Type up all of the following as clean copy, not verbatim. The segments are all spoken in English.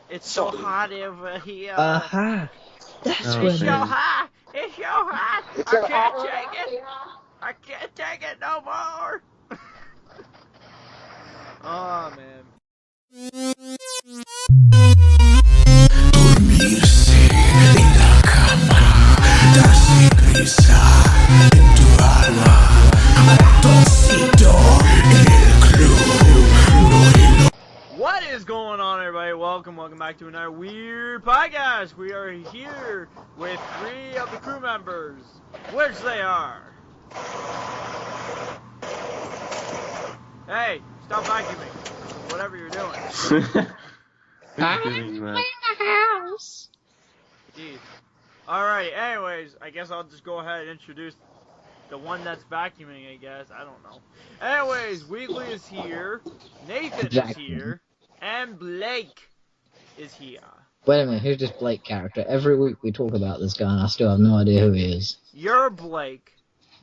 It's so hot over here. Aha! That's Oh, where It's so man. hot. It's so hot. It's I so can't hot. take it. I can't take it no more. Oh man. Dormirse en la cama, darse prisa en tu alma, ratoncito en el club, no en lo... What is going on, everybody? Welcome back to another weird podcast. We are here with 3 of the crew members, which they are. Hey, stop vacuuming. Whatever you're doing. Who's doing that? Jeez. Alright, anyways, I guess I'll just go ahead and introduce the one that's vacuuming, I guess. I don't know. Anyways, Weekly is here, Nathan is here, and Blake is here. Wait a minute, who's this Blake character? Every week we talk about this guy and I still have no idea who he is. You're Blake.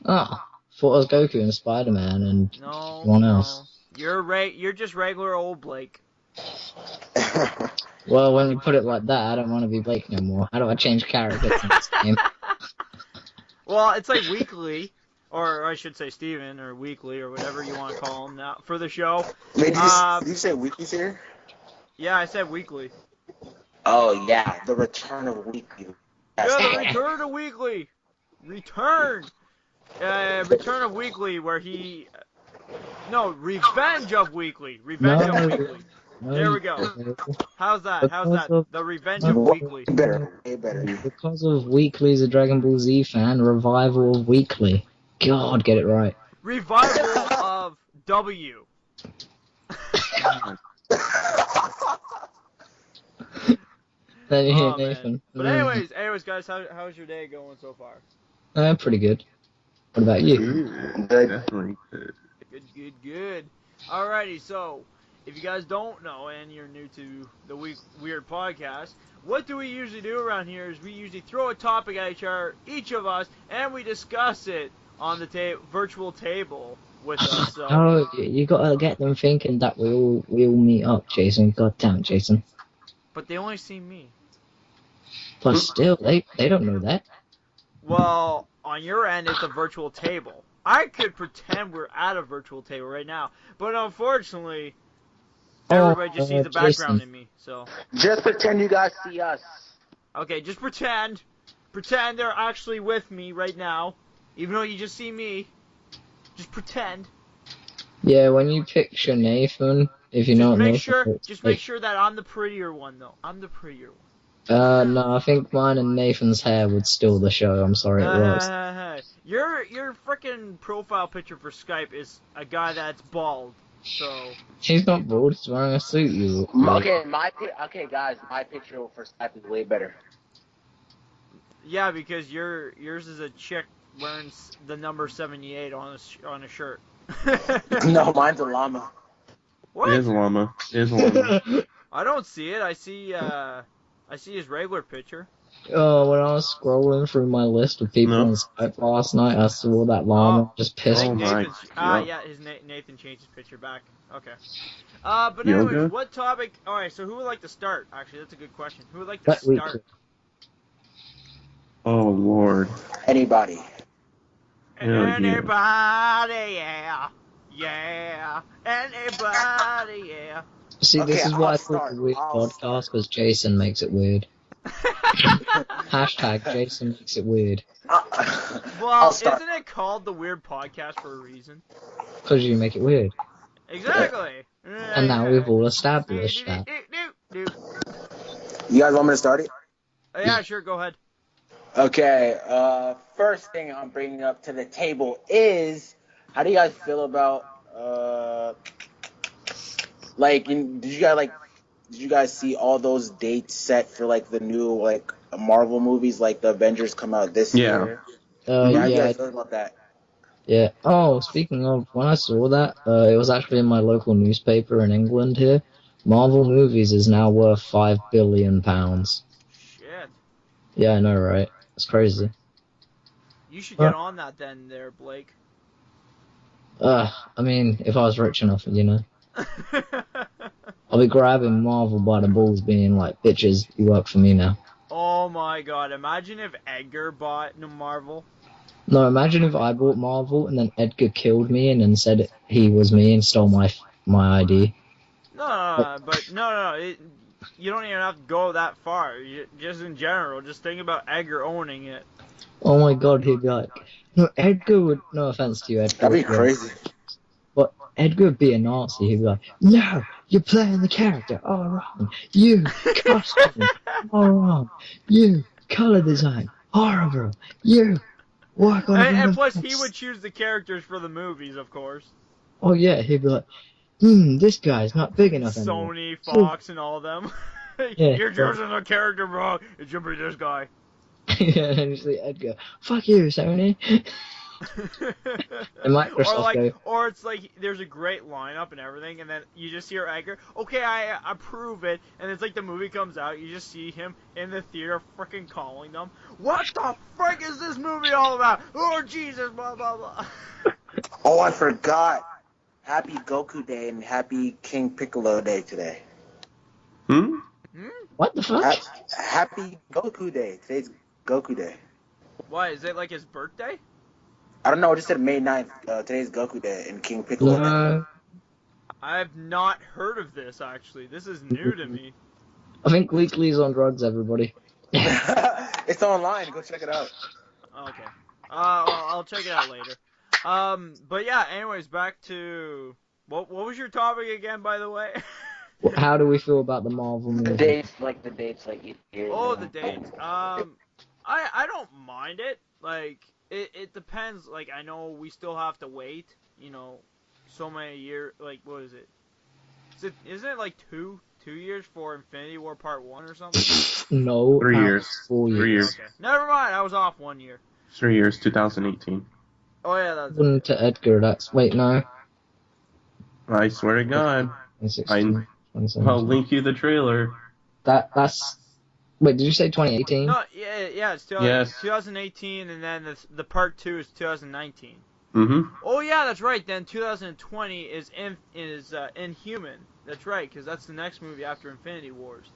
Oh, thought it was Goku and Spider-Man and No, someone else. You're just regular old Blake. Well, when you put it like that, I don't want to be Blake no more. How do I change characters in this game? Well, it's like Weekly, or I should say Steven, or Weekly, or whatever you want to call him now for the show. Wait, did you say Weekly's here? Yeah, I said Weekly. Oh, yeah, the return of Weekly. Yeah, the return of Weekly. Return of Weekly, where he... No, Revenge of Weekly. Revenge of Weekly. There we go. How's that? How's that? The Revenge of Weekly. Way better. Because of Weekly's a Dragon Ball Z fan, revival of Weekly. God, get it right. Revival of W. Then you hear Oh, Nathan. man. But anyways, guys, how's your day going so far? Pretty good. What about you? Definitely good. Good. Alrighty, so if you guys don't know and you're new to the Weird Podcast, what do we usually do around here is we usually throw a topic at each of us and we discuss it on the virtual table with us. So. Oh, you gotta get them thinking that we'll meet up, Jason. God damn it, Jason. But they only see me. But still, they don't know that. Well, on your end, it's a virtual table. I could pretend we're at a virtual table right now, but unfortunately, everybody just sees the background in me. So Just pretend you guys see us. okay, just pretend they're actually with me right now, even though you just see me. Just pretend. Yeah, when you picture Nathan, if you know what Nathan Make sure that I'm the prettier one, though. I'm the prettier one. No, I think mine and Nathan's hair would steal the show. I'm sorry, it was. Your frickin' profile picture for Skype is a guy that's bald. So He's not bald. He's wearing a suit. Okay, guys, my picture for Skype is way better. yeah, because yours is a chick wearing the number 78 on a shirt. No, mine's a llama. What? It is a llama. I don't see it. I see his regular picture. Oh, when I was scrolling through my list of people on Skype last night, I saw that llama just pissed me. Nathan changed his picture back. Okay. But anyways, Yoga? what topic? All right. So who would like to start? Actually, that's a good question. Who would like to start? Oh Lord. Anybody. Anybody, yeah, anybody, yeah. See, Okay, this is why I'll I thought start. the weird I'll podcast, because Jason makes it weird. Hashtag Jason makes it weird. Well, isn't it called the Weird Podcast for a reason? Because you make it weird. Exactly. And now we've all established that. You guys want me to start it? Yeah, sure, go ahead. Okay, first thing I'm bringing up to the table is, how do you guys feel about, did you guys see all those dates set for, like, the new, like, Marvel movies, like, the Avengers come out this year? How do you guys feel about that? Yeah. Oh, speaking of, when I saw that, it was actually in my local newspaper in England here. Marvel movies is now worth £5 billion. Shit. Yeah, I know, right? It's crazy. You should get on that then, there, Blake. I mean, if I was rich enough, you know. I'll be grabbing Marvel by the balls, being like, "Bitches, you work for me now." Oh my god! Imagine if Edgar bought Marvel. No, imagine if I bought Marvel and then Edgar killed me and then said he was me and stole my ID. No. You don't even have to go that far. Just in general, just think about Edgar owning it. Oh my god, he'd be like, no, Edgar would, no offense to you, Edgar. That'd be crazy. But Edgar would be a Nazi. He'd be like, no, you're playing the character all wrong. You, costume, all wrong. You, color design, horrible. You, work on and plus, he would choose the characters for the movies, of course. Oh yeah, he'd be like, this guy's not big enough anymore. Sony, Fox, and all them. Yeah, you're choosing a character wrong. It should be this guy. Yeah, and it's like Edgar, fuck you, Sony. And Microsoft or it's like there's a great lineup and everything, and then you just hear Edgar, okay, I approve it, and it's like the movie comes out, you just see him in the theater freaking calling them, what the frick is this movie all about? Oh Jesus, blah blah blah. Oh, I forgot. Happy Goku Day and Happy King Piccolo Day today. What the fuck? Happy Goku Day. Today's Goku Day. Why, is it like his birthday? I don't know, I just said May 9th. Today's Goku Day and King Piccolo Day. I've not heard of this, actually. This is new to me. I think Weekly's on drugs, everybody. It's online. Go check it out. Okay. I'll check it out later. But yeah, anyways, back to... What was your topic again, by the way? How do we feel about the Marvel movie? The dates, years. Oh, the dates. I don't mind it. Like, it depends. Like, I know we still have to wait, so many years. Like, what is it? Isn't it like two years for Infinity War Part 1 or something? No. 3 years. 4 years. 3 years. Okay. Never mind, I was off 1 year. 3 years, 2018. Oh, yeah, that's According to Edgar, wait, no. I swear to God. 2016, I'll 2017. link you the trailer. That's... Wait, did you say 2018? No, yeah, it's 2018, and then the Part 2 is 2019. Mm-hmm. Oh, yeah, that's right. Then 2020 is Inhuman. That's right, because that's the next movie after Infinity Wars.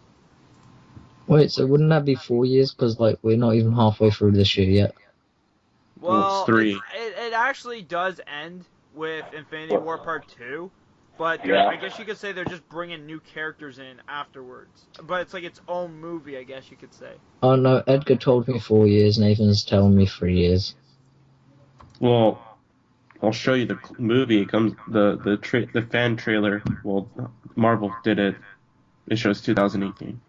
Wait, so wouldn't that be 4 years? Because, like, we're not even halfway through this year yet. Well, it's 3. It actually does end with Infinity War Part 2, but I guess you could say they're just bringing new characters in afterwards. But it's like its own movie, I guess you could say. Oh, no, Edgar told me 4 years, Nathan's telling me 3 years. Well, I'll show you the movie. It comes the fan trailer. Well, Marvel did it. It shows 2018.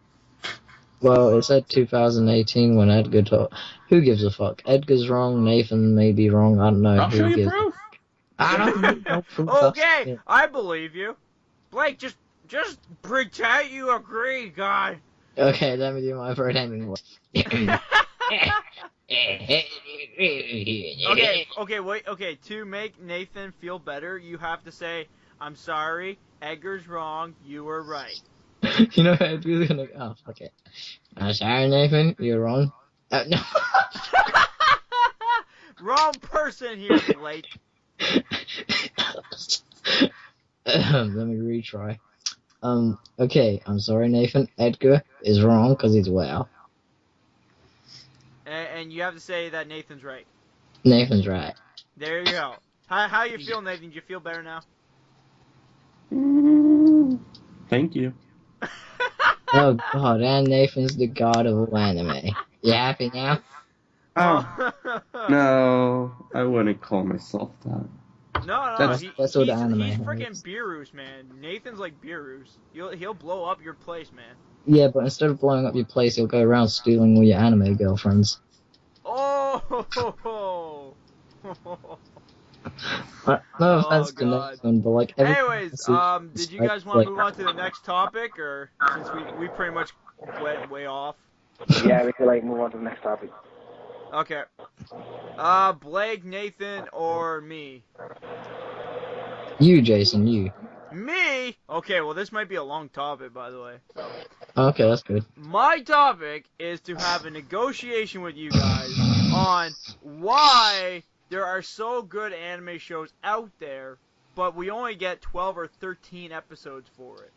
Well, it said 2018 when Edgar told... Who gives a fuck? Edgar's wrong, Nathan may be wrong, I don't know. I'll show you proof. I don't need no proof. Okay, I believe you. Blake, just pretend you agree, God. Okay, let me do my pretending voice. Okay, to make Nathan feel better, you have to say, I'm sorry, Edgar's wrong, you were right. You know, Edgar's gonna... Oh, fuck it. I'm sorry, Nathan, you're wrong. No. Wrong person here, Blake. Let me retry. Okay, I'm sorry, Nathan. Edgar is wrong because he's well. And you have to say that Nathan's right. Nathan's right. There you go. How you feel, Nathan? Do you feel better now? Thank you. Oh god, and Nathan's the god of all anime. You happy now? Oh. No, I wouldn't call myself that. No, That's what anime he's has. freaking Beerus, man. Nathan's like Beerus. He'll blow up your place, man. Yeah, but instead of blowing up your place, he'll go around stealing all your anime girlfriends. Oh! No offense to God. Nathan, but like... Anyways, did you guys want to move on to the next topic, or since we pretty much went way off? Yeah, we could move on to the next topic. Okay. Blake, Nathan, or me? You, Jason, you. Me? Okay, well this might be a long topic, by the way. Okay, that's good. My topic is to have a negotiation with you guys on why there are so good anime shows out there, but we only get 12 or 13 episodes for it.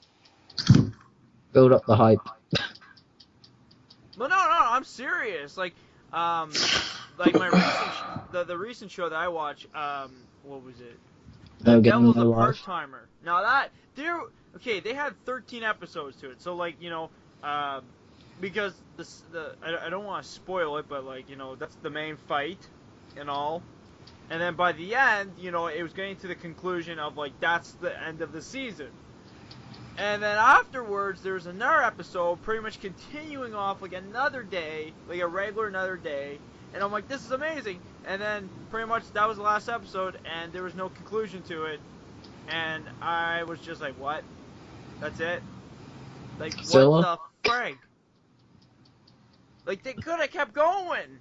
build up the hype. Well, no, I'm serious. Like my recent the recent show that I watched, what was it? No game, Devil's no a life. Part-Timer. Now they had 13 episodes to it. So like, because I don't want to spoil it, but like, that's the main fight and all. And then by the end, it was getting to the conclusion of like that's the end of the season. And then afterwards, there was another episode, pretty much continuing off like another day, like a regular another day. And I'm like, this is amazing. And then pretty much that was the last episode, and there was no conclusion to it. And I was just like, what? That's it? Like, what the frig? Like, they could have kept going.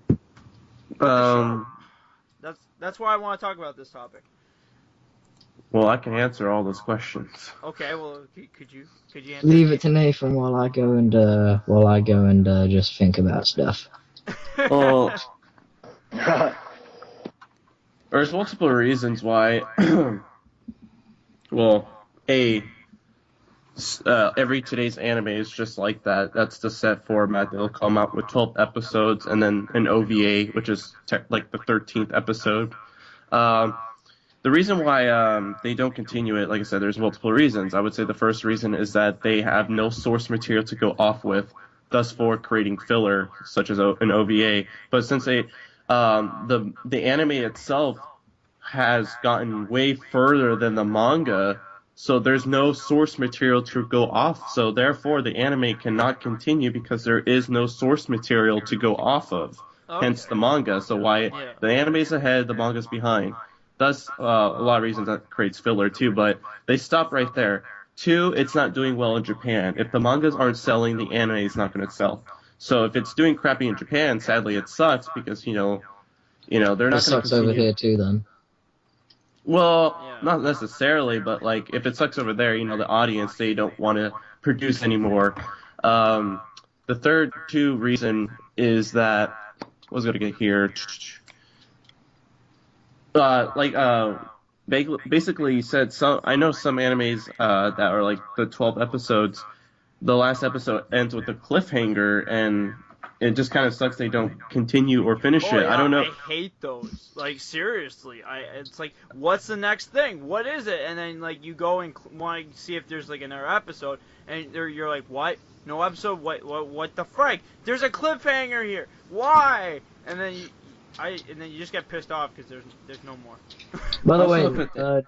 That's why I want to talk about this topic. Well, I can answer all those questions. Okay, well, could you answer? Leave it to Nathan while I go and just think about stuff. Well, there's multiple reasons why. Well, every today's anime is just like that. That's the set format. They'll come out with 12 episodes and then an OVA, which is like the 13th episode. The reason why they don't continue it, like I said, there's multiple reasons. I would say the first reason is that they have no source material to go off with, thus for creating filler, such as an OVA. But since the anime itself has gotten way further than the manga, so there's no source material to go off. So therefore, the anime cannot continue because there is no source material to go off of. Okay. Hence the manga. So the anime's ahead, the manga's behind. Thus, a lot of reasons that creates filler too, but they stop right there. 2, it's not doing well in Japan. If the mangas aren't selling, the anime is not going to sell. So if it's doing crappy in Japan, sadly it sucks because they're not going to continue. It sucks over here too, then. Well, not necessarily, but like if it sucks over there, the audience, they don't want to produce anymore. The third reason is that I was going to get here. Basically he said I know some animes that are like the 12 episodes, the last episode ends with a cliffhanger, and it just kind of sucks they don't continue or finish it. Yeah, I don't know. I hate those. Like, seriously. It's like, what's the next thing? What is it? And then, like, you go and want to see if there's, like, another episode, and you're like, what? No episode? What the frick? There's a cliffhanger here. Why? And then you just get pissed off because there's no more. By the way,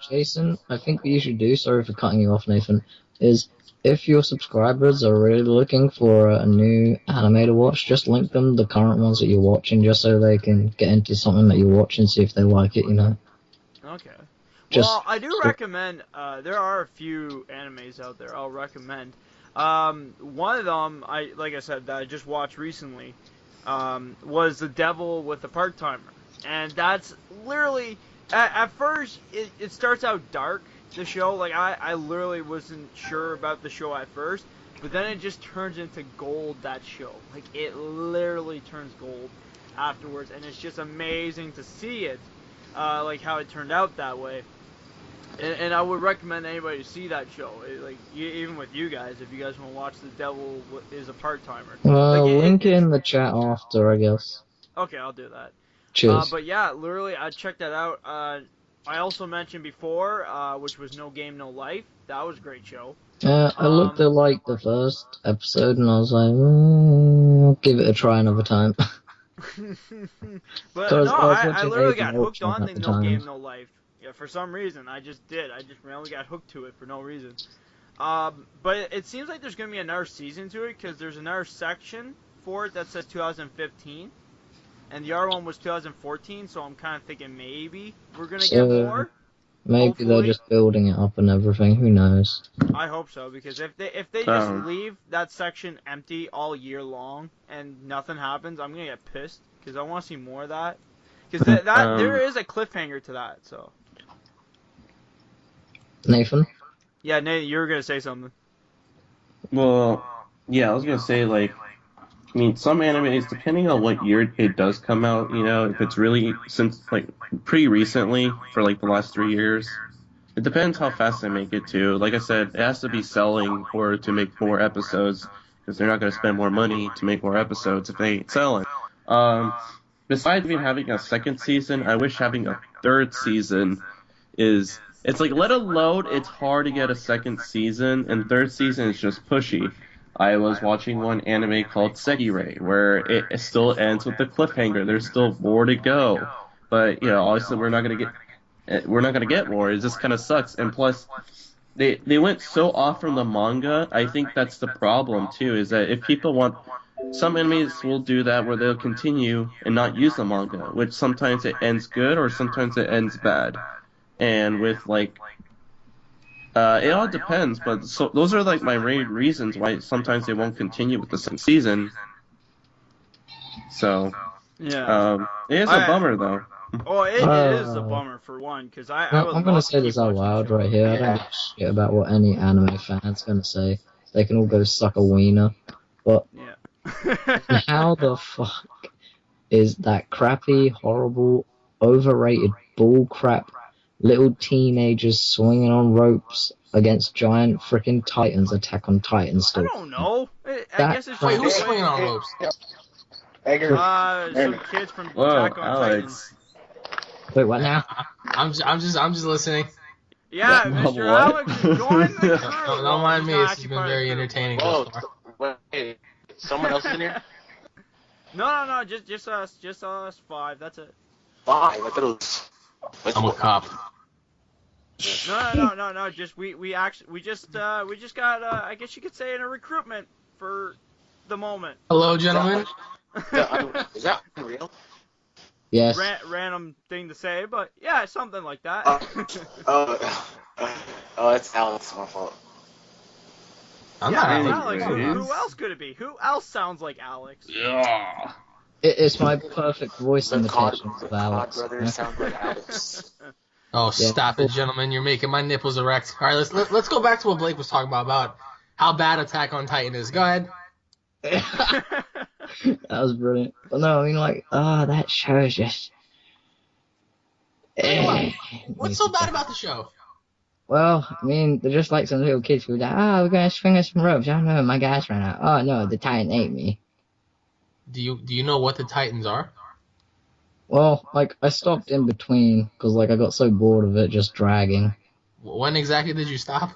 Jason, I think what you should do, sorry for cutting you off, Nathan, is if your subscribers are really looking for a new anime to watch, just link them the current ones that you're watching, just so they can get into something that you're watching, see if they like it, Okay. Well, I do recommend, there are a few animes out there I'll recommend. One of them, like I said, that I just watched recently, was The Devil with a Part-Timer. And that's literally, at first, it starts out dark, the show. Like, I literally wasn't sure about the show at first, but then it just turns into gold, that show. Like, it literally turns gold afterwards, and it's just amazing to see it, like, how it turned out that way. And I would recommend anybody to see that show. Even with you guys, if you guys want to watch The Devil is a Part-Timer. Link it in the chat after, I guess. Okay, I'll do that. Cheers. But yeah, literally, I checked that out. I also mentioned before, which was No Game, No Life. That was a great show. I looked at, like, the first episode, and I was like, I'll give it a try another time. But no, I literally got hooked on the No Game, No Life. Yeah, for some reason, I just did. I just randomly got hooked to it for no reason. But it seems like there's going to be another season to it, because there's another section for it that says 2015. And the other one was 2014, so I'm kind of thinking maybe we're going to get more. Maybe hopefully. They're just building it up and everything, who knows. I hope so, because if they just leave that section empty all year long and nothing happens, I'm going to get pissed, because I want to see more of that. Because there is a cliffhanger to that, so. Nathan? Yeah, Nathan, you were going to say something. Well, yeah, I was going to say, like, I mean, some animes, depending on what year it does come out, if it's really since, like, pretty recently, for, like, the last 3 years, It depends how fast they make it too. Like I said, it has to be selling or to make more episodes, because they're not going to spend more money to make more episodes if they ain't selling. Besides even having a second season, I wish having a third season is. It's like, let alone it's hard to get a second season, and third season is just pushy. I was watching one anime called Sekirei, where it still ends with the cliffhanger. There's still more to go, but obviously we're not gonna get more. It just kind of sucks. And plus, they went so off from the manga. I think that's the problem too. Is that if people want, some animes will do that where they'll continue and not use the manga, which sometimes it ends good or sometimes it ends bad. And with it all depends. But so those are like my main reasons why sometimes they won't continue with the same season. So yeah, it is a bummer though. Oh, it is a bummer for one, because I'm gonna say this out loud right here. I don't give a shit about what any anime fan's gonna say. They can all go suck a wiener. But how the fuck is that crappy, horrible, overrated bullcrap little teenagers swinging on ropes against giant freaking titans Attack on Titan story? I don't know. I guess it's Wait, who's swinging on ropes? Some kids from Attack on Titans. Wait, what now? I'm just listening. Yeah, Mr. Alex is joining the crew. Don't mind me. This has been very entertaining. Whoa, wait, someone else in here? No, just us 5. That's it. 5. I thought it was. I'm a cop. No. Just we just got I guess you could say in a recruitment for the moment. Hello, gentlemen. Is that real? Yes. Random thing to say, but yeah, something like that. It's Alex. My fault. I'm not Alex. Who else could it be? Who else sounds like Alex? Yeah. It's my perfect voice imitation of Alex. Brothers sound like Alex. Oh, stop it, gentlemen! You're making my nipples erect. All right, let's go back to what Blake was talking about how bad Attack on Titan is. Go ahead. That was brilliant. But no, I mean, that show is just. What's so bad about the show? Well, I mean, they're just like some little kids who are like, we're gonna swing us some ropes. Oh no, my gas ran out. Oh no, the Titan ate me. Do you know what the Titans are? Well, I stopped in between, because, I got so bored of it just dragging. When exactly did you stop?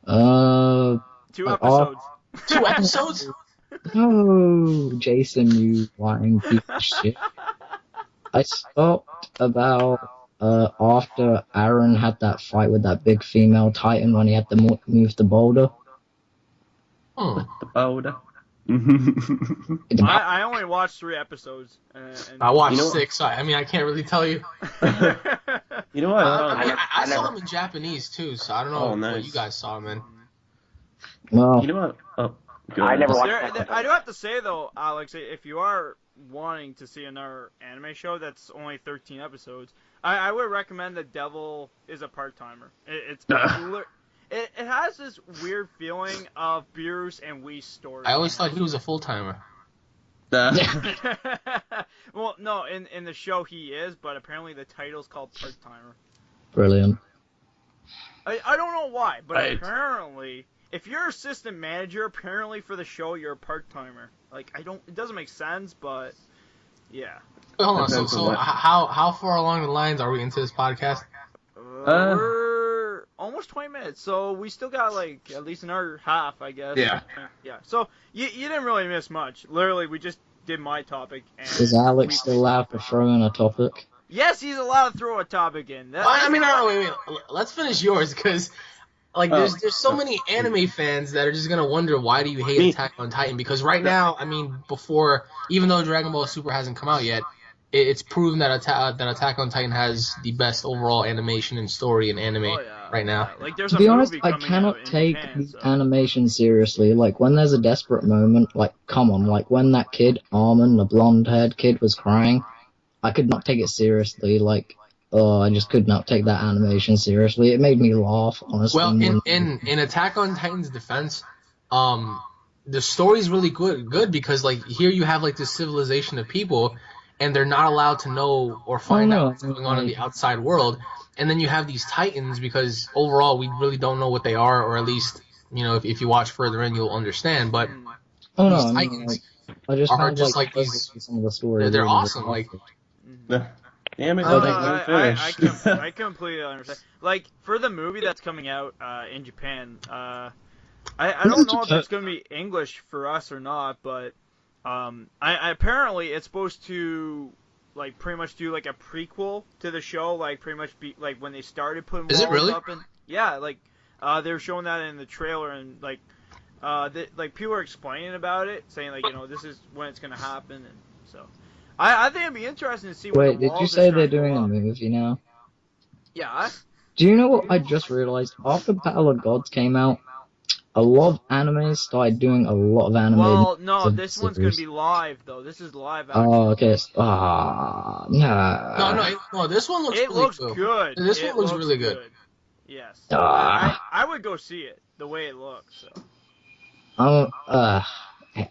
2 episodes. 2 episodes? Oh, Jason, you lying piece of shit. I stopped about, after Aaron had that fight with that big female Titan when he had to move the boulder. The boulder. I only watched 3 episodes. And I watched 6. So I can't really tell you. You know what? I saw them in Japanese too, so I don't know what you guys saw, man. Well, you know what? Oh, I never watched I do have to say though, Alex, if you are wanting to see another anime show that's only 13 episodes, I would recommend The Devil is a Part-Timer. It has this weird feeling of Beerus and Whi's story. I always thought he was a full-timer. Well, no, in the show he is, but apparently the title's called Part-Timer. brilliant. I don't know why, but apparently, if you're assistant manager, apparently for the show you're a part-timer. It doesn't make sense, but yeah. Wait, hold on, so how far along the lines are we into this podcast? We're almost 20 minutes, so we still got at least another half, I guess. Yeah. Yeah. So you didn't really miss much. Literally, we just did my topic. And Is Alex still allowed to throw in a topic? Yes, he's allowed to throw a topic in. No, wait. Let's finish yours, because there's so many anime fans that are just gonna wonder, why do you hate Attack on Titan? Because right now, even though Dragon Ball Super hasn't come out yet, it's proven that Attack on Titan has the best overall animation and story in anime right now. There's To a be movie honest, I coming cannot out in take Japan, the so. animation seriously. When there's a desperate moment, come on, when that kid, Armin, the blonde-haired kid, was crying, I could not take it seriously. I just could not take that animation seriously. It made me laugh, honestly. Well, in Attack on Titan's defense, the story's really good because here you have this civilization of people, and they're not allowed to know or find out what's going on in the outside world. and then you have these titans, because overall we really don't know what they are, or at least, you know, if you watch further in, you'll understand. But Oh these no, I mean, titans I just are found just like these. some of the stories. They're really awesome. Like, Damn it, No, let me finish. I completely understand. Like, for the movie that's coming out in Japan, I don't know if it's going to be English for us or not, but I apparently it's supposed to, like, pretty much do, like, a prequel to the show, like, pretty much be, like, when they started putting walls really? up. And, yeah, like, they were showing that in the trailer, and, like, like, people are explaining about it, saying, like, you know, this is when it's going to happen, and so... I think it'd be interesting to see what Wait, the did you say they're doing a movie now? Yeah. Do you know what I just realized? After Battle of Gods came out, a lot of animes started doing a lot of anime. Well, no, this one's gonna be live though. This is live action. Oh, okay. No, this one looks It really looks cool. good. This one looks really good. Yes. Ah. I would go see it the way it looks. So.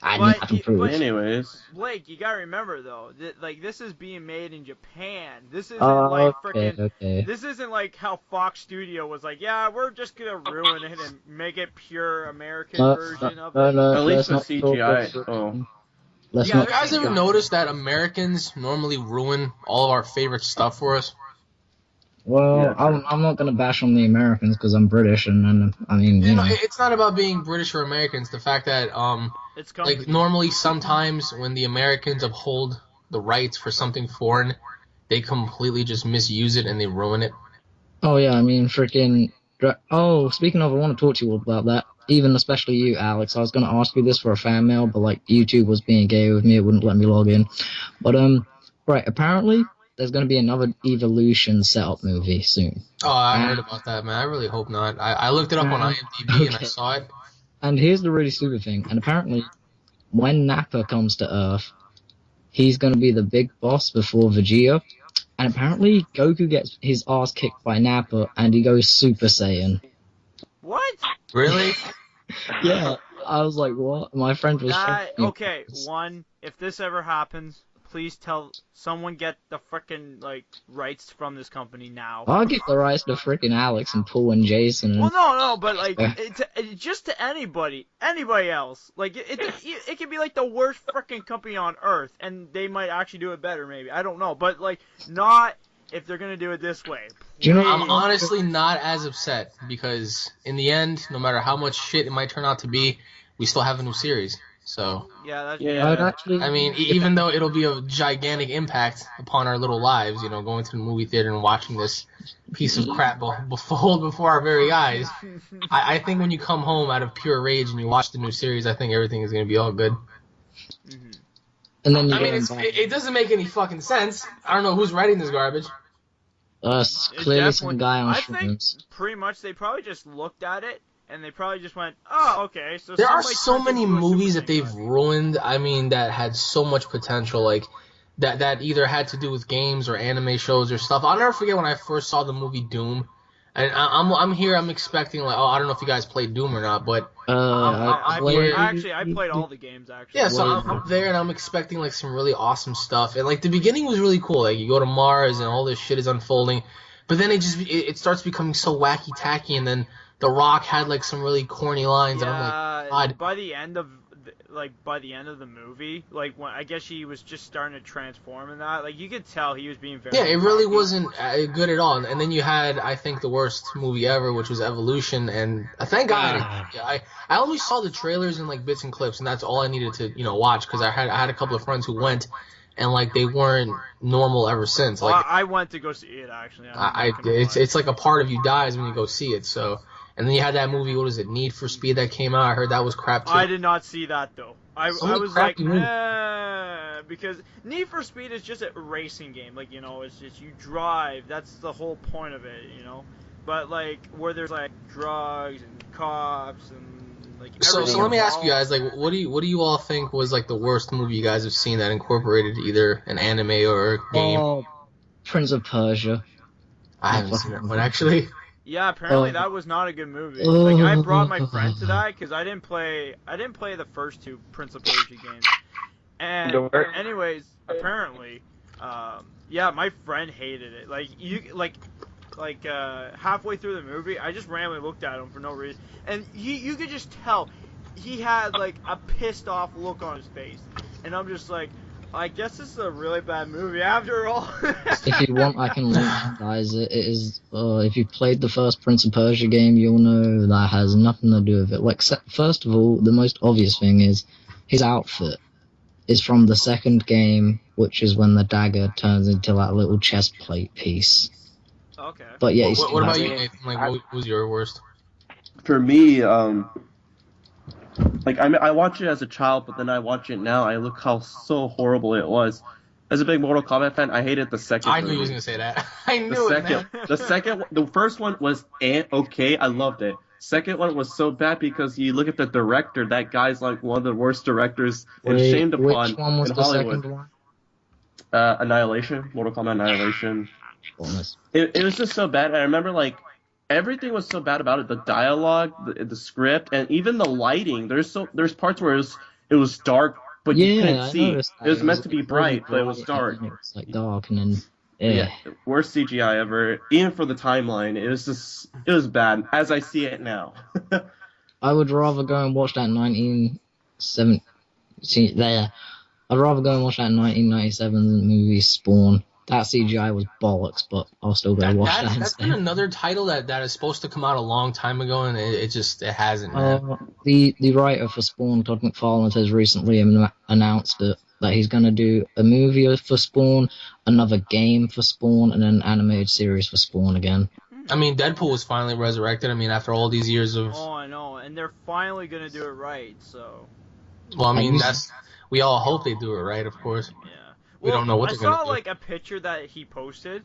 I need to prove. Anyways, Blake, you gotta remember though, like this is being made in Japan. This isn't like freaking. Okay. This isn't like how Fox Studio was like, yeah, we're just gonna ruin it and make it pure American version of it. No, at least with CGI. Let's Yeah, not you guys ever notice that Americans normally ruin all of our favorite stuff for us? Well, Yeah, I'm not gonna bash on the Americans because I'm British, and I mean, you know. It's not about being British or Americans. The fact that It's like normally sometimes when the Americans uphold the rights for something foreign, they completely just misuse it and they ruin it. Oh yeah, I mean, freaking. Oh, speaking of, I want to talk to you about that. Even especially you, Alex. I was gonna ask you this for a fan mail, but like YouTube was being gay with me, it wouldn't let me log in. But right, apparently there's gonna be another Evolution setup movie soon. Oh, I heard about that, man. I really hope not. I looked it up on IMDb and I saw it. And here's the really stupid thing. And apparently, when Nappa comes to Earth, he's gonna be the big boss before Vegeta. And apparently, Goku gets his ass kicked by Nappa, and he goes Super Saiyan. What? Really? Yeah, I was like, what? My friend was. Okay, if this ever happens, please tell someone get the frickin' like rights from this company now. I'll get the rights to freaking Alex and Paul and Jason. And... Well, no, but like it's just to anybody else. Like it could be like the worst frickin' company on earth, and they might actually do it better, maybe. I don't know, but like not if they're gonna do it this way. Do you know, I'm honestly not as upset because in the end, no matter how much shit it might turn out to be, we still have a new series. So I mean, even though it'll be a gigantic impact upon our little lives, you know, going to the movie theater and watching this piece of crap behold before our very eyes, I think when you come home out of pure rage and you watch the new series, I think everything is going to be all good. Mm-hmm. And then it doesn't make any fucking sense. I don't know who's writing this garbage. Clearly some guy on shrooms. I think pretty much they probably just looked at it. And they probably just went, oh, okay. So there are so many movies that they've ruined. I mean, that had so much potential, like that either had to do with games or anime shows or stuff. I'll never forget when I first saw the movie Doom, and I'm expecting like, oh, I don't know if you guys played Doom or not, but I played all the games actually. Yeah, so I'm there and I'm expecting like some really awesome stuff, and like the beginning was really cool. Like you go to Mars and all this shit is unfolding, but then it starts becoming so wacky tacky, and then The Rock had like some really corny lines, and I'm like, by the end of the movie, like when I guess he was just starting to transform in that, like you could tell he was being very. Yeah, it really wasn't good at all. And then you had, I think, the worst movie ever, which was Evolution, and thank God, I only saw the trailers and like bits and clips, and that's all I needed to watch because I had a couple of friends who went. And like they weren't normal ever since. Like I went to go see it actually. It's like a part of you dies when you go see it. So. And then you had that movie, what is it, Need for Speed that came out. I heard that was crap too. I did not see that though. I was like, because Need for Speed is just a racing game. Like, you know, it's just you drive. That's the whole point of it, you know. But like where there's like drugs and cops and like. So let me ask you guys, like, what do you all think was like the worst movie you guys have seen that incorporated either an anime or a game? Oh, Prince of Persia. I haven't seen that one actually. Yeah, apparently that was not a good movie. Like I brought my friend to that because I didn't play the first two Prince of Persia games. And anyways, apparently, yeah, my friend hated it. Like halfway through the movie, I just randomly looked at him for no reason, and you could just tell he had like a pissed off look on his face, and I'm just like, I guess this is a really bad movie after all. If you want, I can link you guys. It is, if you've played the first Prince of Persia game, you'll know that has nothing to do with it. Like, first of all, the most obvious thing is his outfit is from the second game, which is when the dagger turns into that little chest plate piece. Okay. But yeah, what about you, Nathan? Like, what was your worst? For me, like I watched it as a child, but then I watch it now. I look how so horrible it was. As a big Mortal Kombat fan, I hated the second. I knew he was gonna say that. I knew the first one was okay. I loved it. Second one was so bad because you look at the director. That guy's like one of the worst directors and shamed upon which one was in the Hollywood. second one? Annihilation, Mortal Kombat Annihilation. It was just so bad. I remember like everything was so bad about it. The dialogue, the script, and even the lighting. There's parts where it was dark, but you couldn't see. It was meant to be bright, but it was dark. It was like dark, and then yeah, worst CGI ever. Even for the timeline, it was bad as I see it now. I would rather go and watch that 1997 movie Spawn. That CGI was bollocks, but I'll still go watch that. That's been another title that is supposed to come out a long time ago, and it hasn't. Man. The writer for Spawn, Todd McFarlane, has recently announced that he's going to do a movie for Spawn, another game for Spawn, and an animated series for Spawn again. I mean, Deadpool was finally resurrected. I mean, after all these years of... Oh, I know, and they're finally going to do it right, so... Well, I mean, we all hope they do it right, of course. Yeah. We don't know what they're going to do. I saw, like, a picture that he posted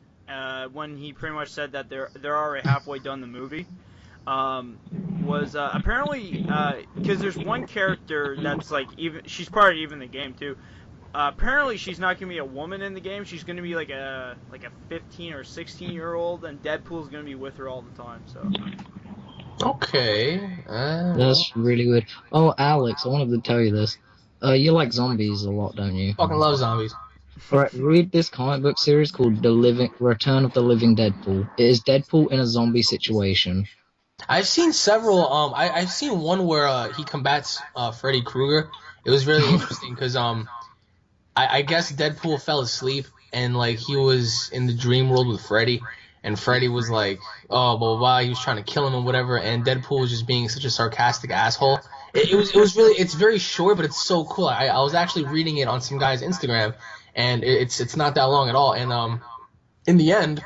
when he pretty much said that they're already halfway done the movie. Was apparently... Because there's one character that's, like, she's part of even the game, too. Apparently she's not going to be a woman in the game. She's going to be, like a 15 or 16-year-old, and Deadpool's going to be with her all the time, so... Okay. That's really weird. Oh, Alex, I wanted to tell you this. You like zombies a lot, don't you? Fucking love zombies. Alright, read this comic book series called Return of the Living Deadpool. It is Deadpool in a zombie situation. I've seen several. I've seen one where he combats Freddy Krueger. It was really interesting because I guess Deadpool fell asleep and like he was in the dream world with Freddy, and Freddy was like, oh, blah blah blah. He was trying to kill him and whatever, and Deadpool was just being such a sarcastic asshole. It was really, it's very short, but it's so cool. I was actually reading it on some guy's Instagram, and it's not that long at all. And in the end,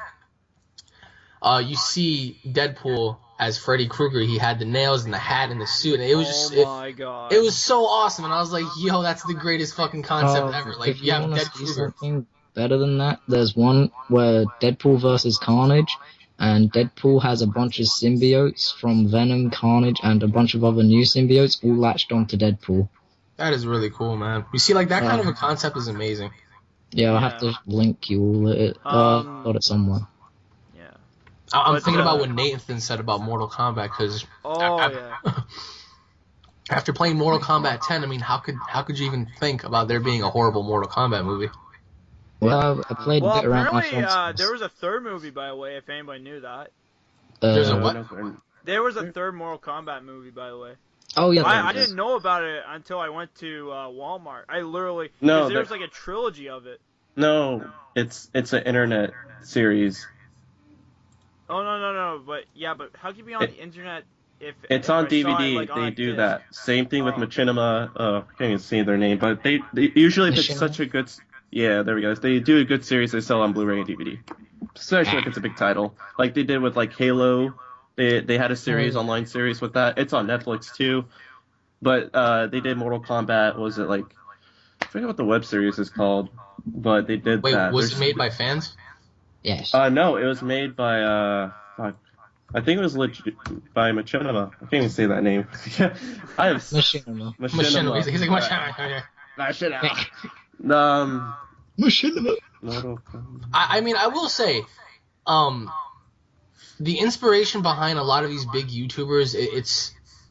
you see Deadpool as Freddy Krueger. He had the nails and the hat and the suit, and it was just my God. It was so awesome. And I was like, yo, that's the greatest fucking concept ever. Like, if you have want to Dead see Krueger. something better than that, there's one where Deadpool versus Carnage, and Deadpool has a bunch of symbiotes from Venom, Carnage, and a bunch of other new symbiotes all latched onto Deadpool. That is really cool, man. You see, like, that kind of a concept is amazing. Yeah, I'll have to link you all. Got it somewhere. Yeah. I'm thinking about what Nathan said about Mortal Kombat, because after playing Mortal Kombat 10, I mean, how could you even think about there being a horrible Mortal Kombat movie? Well, I played a bit around my apparently, friend's there was a third movie, by the way, if anybody knew that. There's a what? There was a third Mortal Kombat movie, by the way. Oh, yeah. I didn't know about it until I went to Walmart. I literally... No, there's like a trilogy of it. No, it's an internet series. Oh, no. But how can you be on the internet if... It's on DVD. They do that. Same thing with Machinima. I can't even say their name, but they usually if it's such a good... Yeah, there we go. If they do a good series, they sell on Blu-ray and DVD. Especially if it's a big title. Like they did with like Halo. They had a series, online series with that. It's on Netflix too. But they did Mortal Kombat. Was it like... I forget what the web series is called. But they did that. Wait, was it made by fans? Yes. No, it was made by... I think it was by Machinima. I can't even say that name. I have... Machinima. Machinima. He's like, Machinima. Machinima. I mean, I will say, the inspiration behind a lot of these big YouTubers,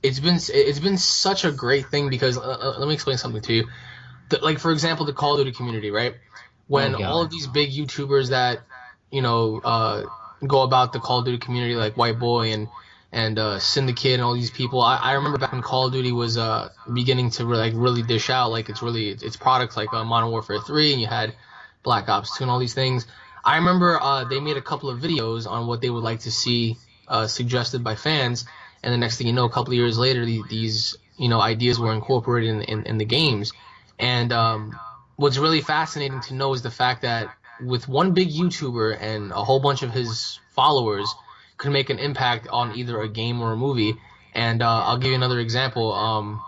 it's been such a great thing because let me explain something to you. Like for example, the Call of Duty community, right? When all of these big YouTubers that go about the Call of Duty community, like White Boy and Syndicate and all these people. I remember back when Call of Duty was beginning to really dish out like its products like Modern Warfare 3, and you had Black Ops 2 and all these things. I remember they made a couple of videos on what they would like to see suggested by fans, and the next thing you know, a couple of years later, these ideas were incorporated in the games. And what's really fascinating to know is the fact that with one big YouTuber and a whole bunch of his followers could make an impact on either a game or a movie. And I'll give you another example.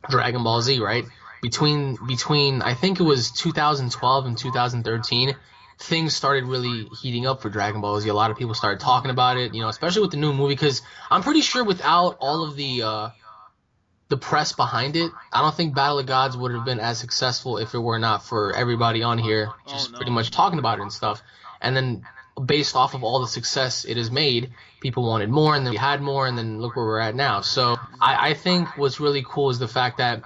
Dragon Ball Z, right? Between I think it was 2012 and 2013, things started really heating up for Dragon Ball Z. A lot of people started talking about it, especially with the new movie, because I'm pretty sure without all of the press behind it, I don't think Battle of Gods would have been as successful if it were not for everybody on here just pretty much talking about it and stuff. And then based off of all the success it has made, people wanted more, and then we had more, and then look where we're at now. So I think what's really cool is the fact that,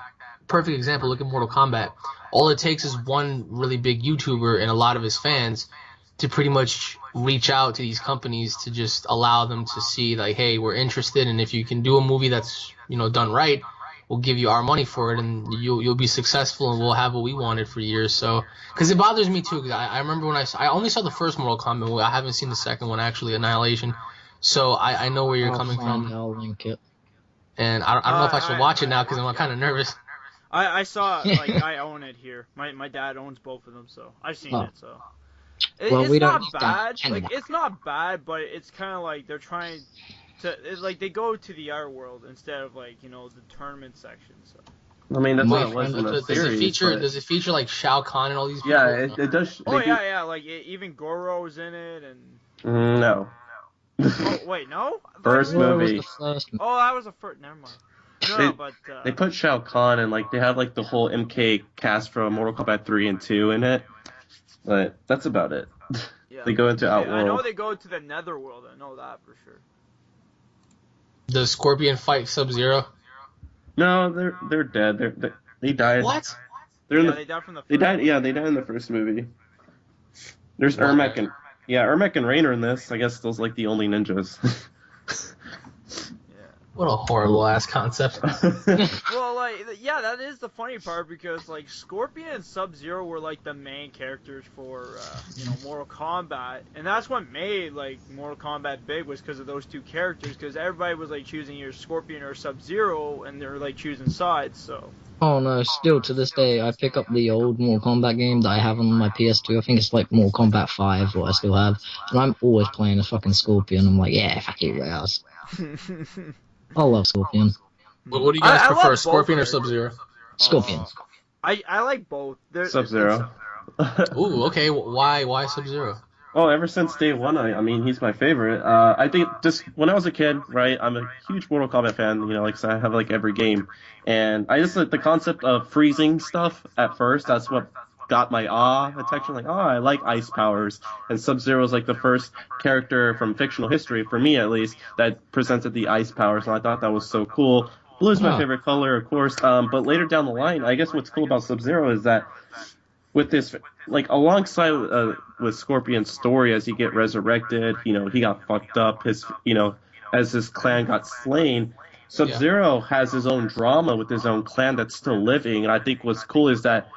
perfect example, look at Mortal Kombat. All it takes is one really big YouTuber and a lot of his fans to pretty much reach out to these companies to just allow them to see, like, hey, we're interested, and if you can do a movie that's done right, we'll give you our money for it, and you'll be successful, and we'll have what we wanted for years. So, because it bothers me too, because I remember when I only saw the first Mortal Kombat movie. I haven't seen the second one, actually, Annihilation. So I know where you're coming from. I'll link it. And I don't know if I should watch it now because I'm kind of nervous. I saw it, like, I own it here. My dad owns both of them, so I've seen it. So it's not bad. Like, it's not bad, but it's kind of like they're trying to, like, they go to the art world instead of, like, the tournament section. So I mean, that's what it was in the series. Does it feature like Shao Kahn and all these people? Yeah, it does. Oh yeah, like even Goro's in it and. No. Oh wait, no. First movie. Oh, that was the first. Never mind. No, but they put Shao Kahn and like they had like the whole MK cast from Mortal Kombat 3 and 2 in it, but that's about it. Yeah. They go into Outworld. I know they go to the Netherworld. I know that for sure. Does Scorpion fight Sub-Zero? No, they're dead. They died. What? They died from the. They died. Yeah, they died in the first movie. There's Ermac and Ermac and Rain are in this. I guess those like the only ninjas. What a horrible ass concept. Well, like, yeah, that is the funny part because, like, Scorpion and Sub-Zero were, like, the main characters for, Mortal Kombat. And that's what made, like, Mortal Kombat big was because of those two characters. Because everybody was, like, choosing either Scorpion or Sub-Zero, and they're, like, choosing sides, so. Oh no, still to this day, I pick up the old Mortal Kombat game that I have on my PS2. I think it's like Mortal Kombat 5, what I still have. And I'm always playing a fucking Scorpion. I'm like, yeah, fuck you, Rouse. I love Scorpion. What do you guys prefer, Scorpion or Sub-Zero? Scorpion. I like both. Sub-Zero. Ooh, okay. Why Sub-Zero? Oh, ever since day one, I mean, he's my favorite. I think just when I was a kid, right, I'm a huge Mortal Kombat fan, like, so I have, like, every game. And I just, like, the concept of freezing stuff at first, that's what got my attention, like, I like ice powers. And Sub-Zero is, like, the first character from fictional history, for me at least, that presented the ice powers, and I thought that was so cool. Blue's my favorite color, of course, but later down the line, I guess what's cool about Sub-Zero is that with this, like, alongside with Scorpion's story as he get resurrected, he got fucked up, as his clan got slain, Sub-Zero has his own drama with his own clan that's still living, and I think what's cool is that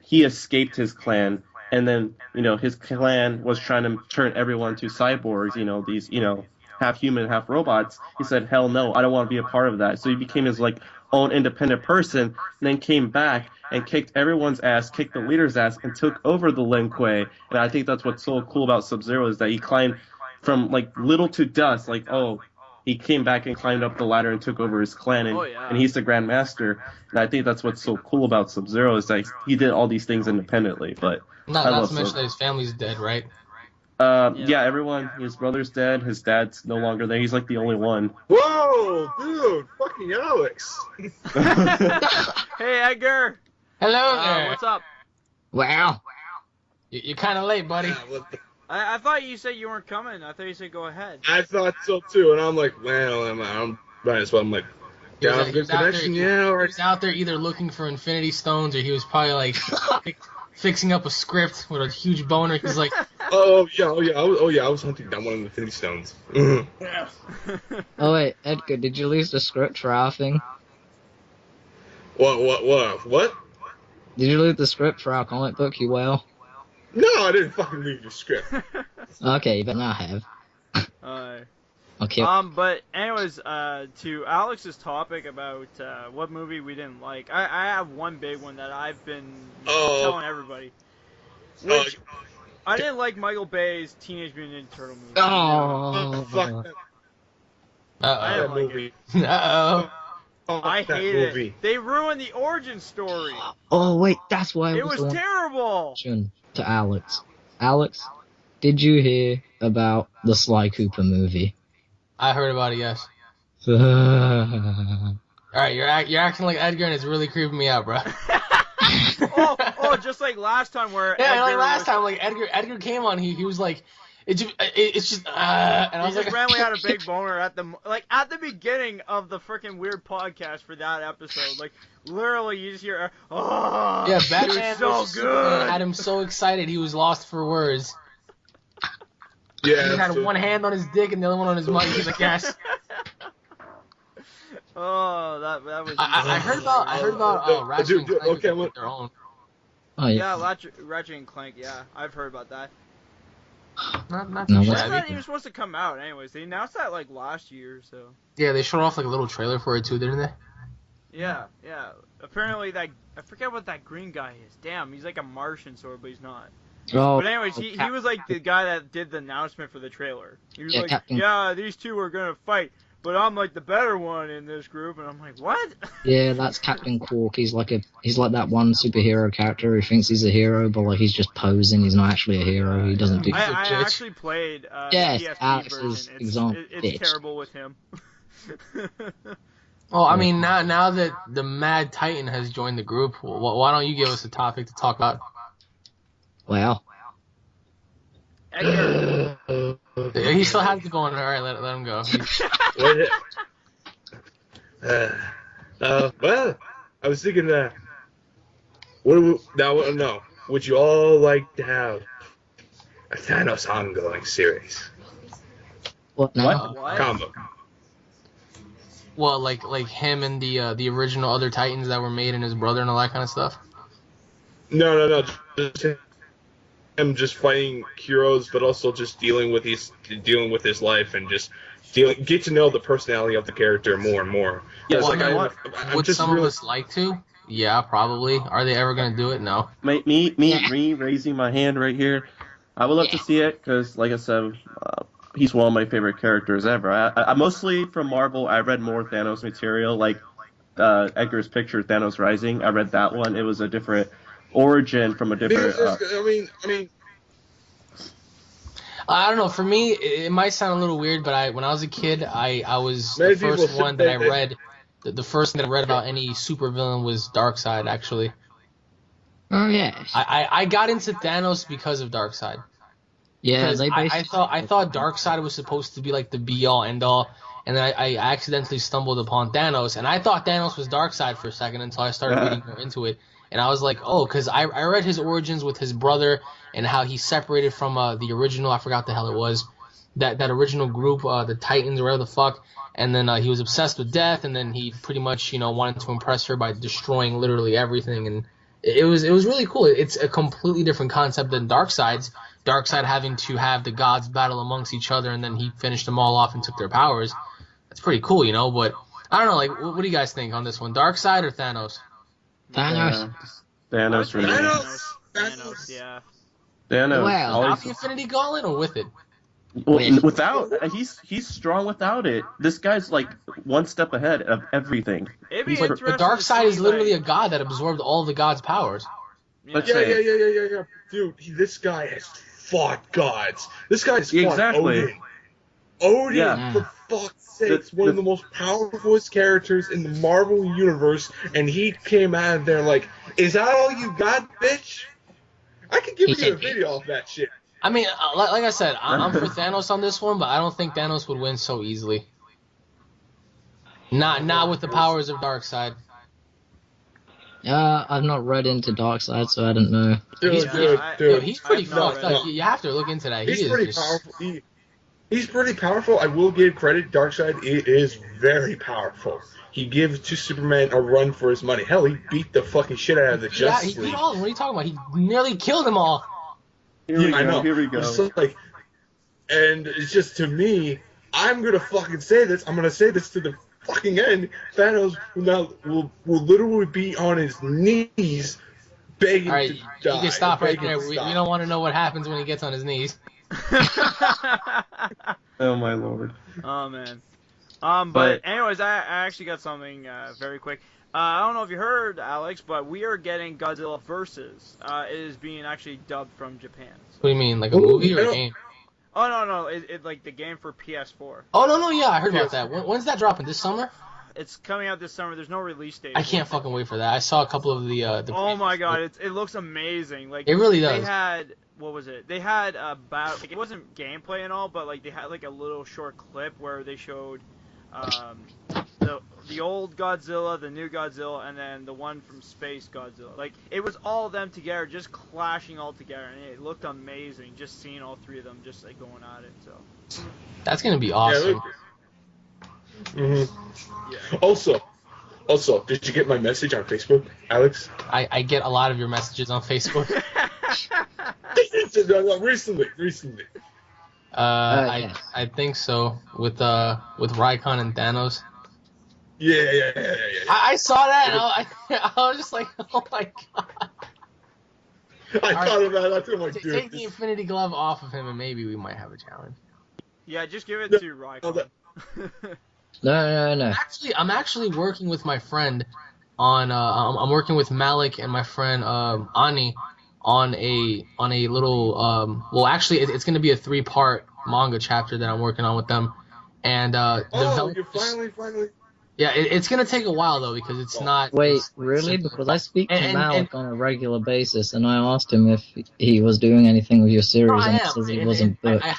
he escaped his clan, and then, his clan was trying to turn everyone to cyborgs, these, half human, half robots. He said, hell no, I don't want to be a part of that. So he became his, like, own independent person, and then came back and kicked everyone's ass, kicked the leader's ass, and took over the Lin Kuei. And I think that's what's so cool about Sub-Zero is that he climbed from, like, little to dust, like, he came back and climbed up the ladder and took over his clan, and he's the Grand Master. And I think that's what's so cool about Sub-Zero is that he did all these things independently. But not to mention that his family's dead, right? Yeah, everyone. His brother's dead. His dad's no longer there. He's like the only one. Whoa, dude! Fucking Alex! Hey, Edgar! Hello there! What's up? Wow. You're kind of late, buddy. I thought you said you weren't coming. I thought you said go ahead. I thought so too, and I'm like, well, I'm might as well. I'm like, got a good connection, yeah. Or... He's out there either looking for Infinity Stones, or he was probably like fixing up a script with a huge boner. He's like, I was hunting down one of the Infinity Stones. Oh wait, Edgar, did you lose the script for our thing? What? Did you lose the script for our comic book, you whale? No, I didn't fucking leave the script. Okay, but now I have. Okay. But anyways, to Alex's topic about what movie we didn't like, I have one big one that I've been telling everybody. Which I didn't like Michael Bay's Teenage Mutant Ninja Turtle movie. Oh, fuck that. I didn't like movie. it. I hate it. They ruined the origin story. Oh wait, that's why it was terrible. To Alex. Alex, did you hear about the Sly Cooper movie? I heard about it, yes. Alright, you're acting like Edgar and it's really creeping me out, bro. Just like last time where Edgar came on, he was like, it's just and I was like, randomly had a big boner at the beginning of the freaking weird podcast for that episode. Like literally, you just hear, yeah, Batman so good. Had him so excited he was lost for words. Yeah, he had one hand on his dick and the other one on his mic. He's like, yes. Oh, that was. I heard about Ratchet and Clank with their own. Oh yeah, Ratchet and Clank. Yeah, I've heard about that. Not That's not even supposed to come out, anyways. They announced that like last year, so. Yeah, they showed off like a little trailer for it too, didn't they? Yeah. Apparently, I forget what that green guy is. Damn, he's like a Martian sort, but he's not. Oh, but anyways, he was like the guy that did the announcement for the trailer. He was like, Captain. yeah, these two are gonna fight, but I'm like the better one in this group, and I'm like, what? Yeah, that's Captain Quark. He's like that one superhero character who thinks he's a hero, but like he's just posing. He's not actually a hero. He doesn't do. I actually played yes, the PSP Alex version. It's terrible with him. Well, I mean, now that the Mad Titan has joined the group, why don't you give us a topic to talk about? Well. He still has to go on. All right, let him go. Well, I was thinking that. Would you all like to have a Thanos ongoing series? What? Combo. Well, like him and the original other Titans that were made and his brother and all that kind of stuff. No. Just him just fighting heroes, but also just dealing with his life and just get to know the personality of the character more and more. Yeah, would some of us like to? Yeah, probably. Are they ever gonna do it? No. Me raising my hand right here. I would love to see it because, like I said, he's one of my favorite characters ever. I mostly from Marvel. I read more Thanos material, like Edgar's picture, Thanos Rising. I read that one. It was a different origin from a different. I don't know. For me, it might sound a little weird, but when I was a kid, I was the first one that I read. The first thing that I read about any supervillain was Darkseid, actually. Oh yes. I got into Thanos because of Darkseid. Yeah, I thought Darkseid was supposed to be like the be all end all, and then I accidentally stumbled upon Thanos, and I thought Thanos was Darkseid for a second until I started reading more into it. And I was like, oh, because I read his origins with his brother and how he separated from the original, I forgot the hell it was, that original group, the Titans or whatever the fuck. And then he was obsessed with death, and then he pretty much, wanted to impress her by destroying literally everything. And it was really cool. It's a completely different concept than Darkseid's. Darkseid having to have the gods battle amongst each other, and then he finished them all off and took their powers. That's pretty cool, But I don't know, like, what do you guys think on this one? Darkseid or Thanos? Thanos. Thanos, really. Thanos, yeah. Thanos. Well, Without the Infinity Gauntlet or with it? Without, he's strong without it. This guy's like one step ahead of everything. But Darkseid is literally a god that absorbed all the gods' powers. Yeah. Dude, this guy has fought gods. This guy's fought Odin. For fuck's sake, one of the most powerful characters in the Marvel universe, and he came out of there like, is that all you got, bitch? I could give you a video of that shit. I mean, like I said, I'm for Thanos on this one, but I don't think Thanos would win so easily. Not with the powers of Darkseid. I've not read into Darkseid, so I don't know. He's pretty fucked up. No. You have to look into that. He's pretty powerful. He's pretty powerful. I will give credit. Darkseid is very powerful. He gives to Superman a run for his money. Hell, he beat the fucking shit out of the Justice League. He beat all of them. What are you talking about? He nearly killed them all. I know. Here we go. It's like, and it's just, to me, I'm gonna fucking say this. I'm gonna say this to the fucking end. Thanos will literally be on his knees begging all right, to you die. can stop right there. We don't want to know what happens when he gets on his knees. Oh my lord. Oh man. But anyways, I actually got something very quick. I don't know if you heard, Alex, but we are getting Godzilla Versus. It is being actually dubbed from Japan. So. What do you mean, like a movie or a game? Oh no, it like the game for PS4. Oh no, yeah, I heard about that. When's that dropping? This summer? It's coming out this summer. There's no release date. I can't fucking wait for that. I saw a couple of the oh my god, it looks amazing. Like it really does. They had what was it? They had about like, it wasn't gameplay and all, but like they had like a little short clip where they showed the old Godzilla, the new Godzilla, and then the one from Space Godzilla. Like it was all of them together, just clashing all together, and it looked amazing. Just seeing all three of them just like going at it. So that's gonna be awesome. Yeah, Also, did you get my message on Facebook, Alex? I get a lot of your messages on Facebook. No, recently. I think so with Raikon and Thanos. Yeah. I saw that and I was just like, oh my god. I thought about that. I'm like, dude, take the Infinity Glove off of him and maybe we might have a challenge. Yeah, just give it to Raikon. No. I'm actually working with my friend on I'm working with Malik and my friend Ani on a little well actually it's going to be a 3-part manga chapter that I'm working on with them, and you're finally. Yeah, it's going to take a while though because it's not. Wait, really? Because I speak to Malik on a regular basis, and I asked him if he was doing anything with your series, and he says he wasn't. But I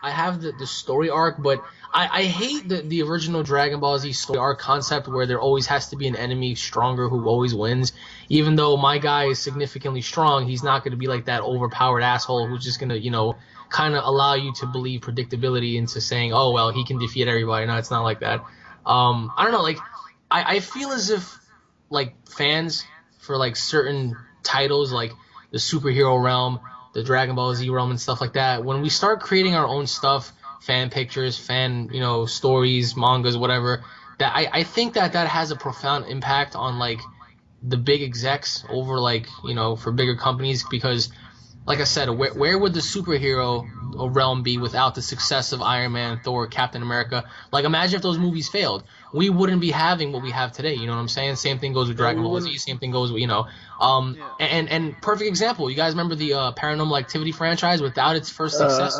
have the story arc, but I hate the original Dragon Ball Z story arc concept where there always has to be an enemy stronger who always wins. Even though my guy is significantly strong, he's not going to be like that overpowered asshole who's just going to, kind of allow you to believe predictability into saying, oh, well, he can defeat everybody. No, it's not like that. I don't know, like, I feel as if, like, fans for, like, certain titles, like the superhero realm, the Dragon Ball Z realm and stuff like that, when we start creating our own stuff, fan pictures, fan, stories, mangas, whatever, that I think that has a profound impact on, like, the big execs over, like, for bigger companies, because, like I said, where would the superhero realm be without the success of Iron Man, Thor, Captain America? Like, imagine if those movies failed. We wouldn't be having what we have today, you know what I'm saying? Same thing goes with Dragon Ball Z, same thing goes with, and perfect example, you guys remember the Paranormal Activity franchise? Without its first success,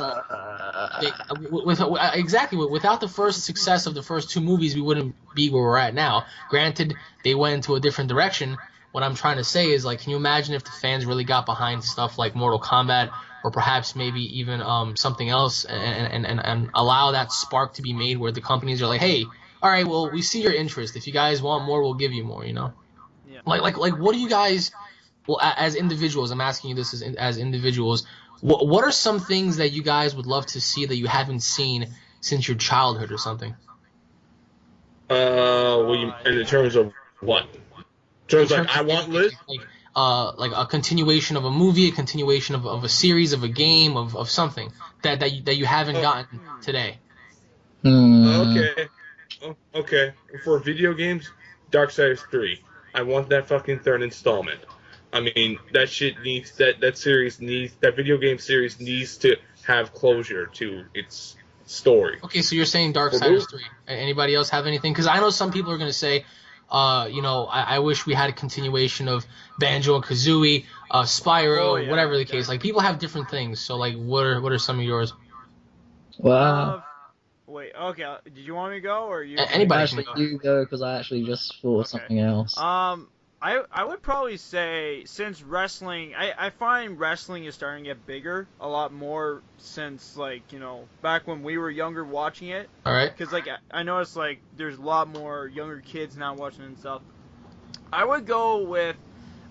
without the first success of the first 2 movies, we wouldn't be where we're at now. Granted, they went into a different direction. What I'm trying to say is, like, can you imagine if the fans really got behind stuff like Mortal Kombat, or perhaps maybe even something else, and allow that spark to be made where the companies are like, hey, all right, well, we see your interest. If you guys want more, we'll give you more, Yeah. Like what do you guys, well, as individuals, I'm asking you this as individuals, what are some things that you guys would love to see that you haven't seen since your childhood or something? In terms of what? I want list? Like a continuation of a movie, a continuation of a series, of a game, of something that you haven't gotten today. Okay. For video games, Darksiders 3. I want that fucking 3rd installment. I mean, that shit needs that video game series needs to have closure to its story. Okay, so you're saying Darksiders 3. Anybody else have anything? Because I know some people are going to say, I wish we had a continuation of Banjo and Kazooie, Spyro, whatever the case. Like, people have different things. So, like, what are some of yours? Well, wait. Okay. Did you want me to go or you? Anybody actually, can go. you go because I actually just thought of something else. I would probably say, since wrestling, I find wrestling is starting to get bigger a lot more since, like, back when we were younger watching it. Alright. Because, like, I noticed, like, there's a lot more younger kids now watching it and stuff. I would go with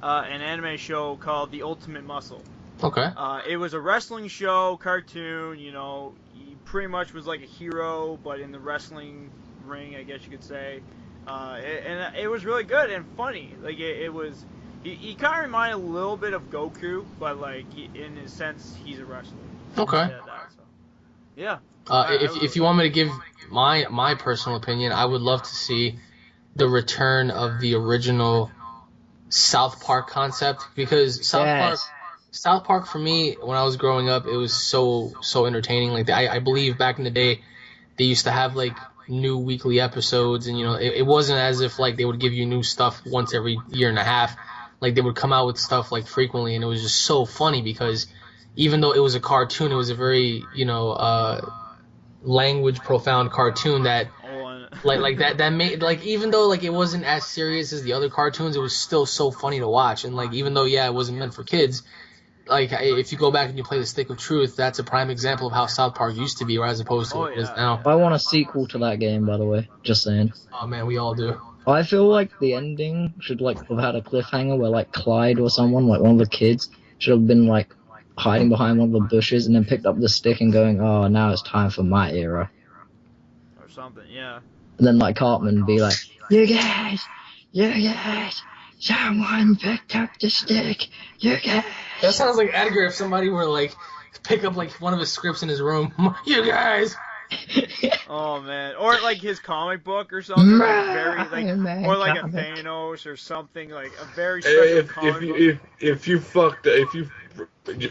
an anime show called The Ultimate Muscle. Okay. It was a wrestling show, cartoon. You know, he pretty much was like a hero, but in the wrestling ring, I guess you could say. And it was really good and funny. Like it was. He kind of reminded a little bit of Goku, but like in a sense, he's a wrestler. Okay. Yeah. If you want me to give my personal opinion, I would love to see the return of the original South Park concept, because South Park for me, when I was growing up, it was so entertaining. Like I believe back in the day, they used to have like new weekly episodes, and you know it wasn't as if like they would give you new stuff once every year and a half. Like they would come out with stuff like frequently, and it was just so funny because even though it was a cartoon, it was a very language profound cartoon that like that made, like, even though like it wasn't as serious as the other cartoons, it was still so funny to watch. And like even though it wasn't meant for kids, like if you go back and you play the Stick of Truth, that's a prime example of how South Park used to be, as opposed to what it is now. I want a sequel to that game, by the way. Just saying. Oh man, we all do. I feel like the ending should like have had a cliffhanger where like Clyde or someone, like one of the kids, should have been like hiding behind one of the bushes and then picked up the stick and going, "Oh, now it's time for my era." Or something, yeah. And then like Cartman be like, you guys, someone picked up the stick, you guys." That sounds like Edgar if somebody were like pick up like one of his scripts in his room. You guys. Oh man, or like his comic book or something, like very like, or like a Thanos or something, like a very special comic book. If you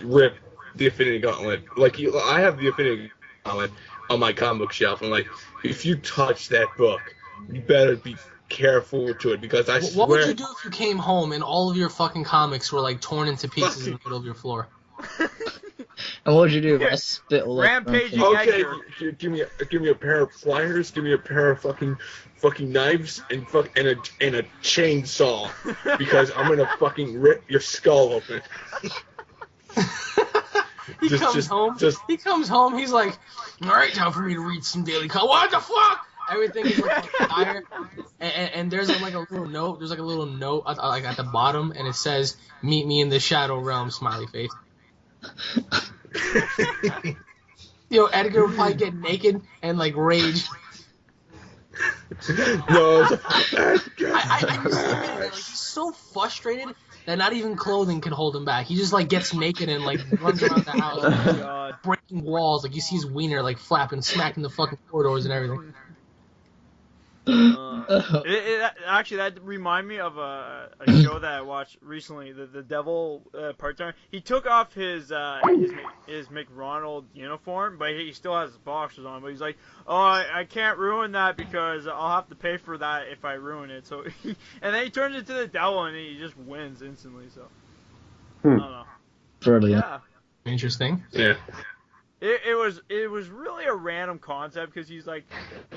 rip the Infinity Gauntlet, like I have the Infinity Gauntlet on my comic book shelf, and like if you touch that book, you better be careful to it, because I swear. What would you do if you came home and all of your fucking comics were like torn into pieces in the middle of your floor? And what would you do if I spit all over? Rampaging Okay, Edgar. give me a pair of pliers, give me a pair of fucking knives, and a chainsaw, because I'm gonna fucking rip your skull open. He comes home, he's like, all right, time for me to read some Daily Call. What the fuck? Everything is like on fire, and there's like a little note. There's like a little note like at the bottom, and it says, "Meet me in the Shadow Realm." Smiley face. Edgar would probably get naked and like rage. No, I like, he's so frustrated that not even clothing can hold him back. He just like gets naked and like runs around the house, breaking walls. Like you see his wiener like flapping, smacking the fucking corridors and everything. Actually, that reminded me of a show that I watched recently, the Devil Part-Time. He took off his McRonald uniform, but he still has his boxers on. But he's like, "Oh, I can't ruin that because I'll have to pay for that if I ruin it." So, and then he turns into the devil and he just wins instantly. So, I don't know. Brilliant. Yeah. Interesting. Yeah. It was really a random concept, because he's like,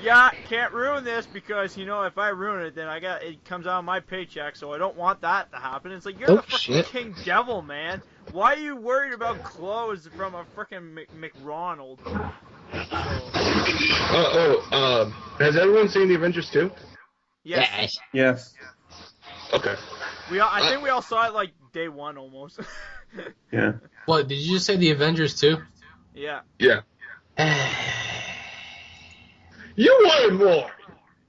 yeah, can't ruin this because if I ruin it, then it comes out of my paycheck, so I don't want that to happen. It's like, you're the freaking King Devil, man. Why are you worried about clothes from a freaking McRonald? Has everyone seen the Avengers 2? Yes. Yes. Okay. I think we all saw it like day one almost. Yeah. What did you just say? The Avengers 2? Yeah. Yeah. You wanted more.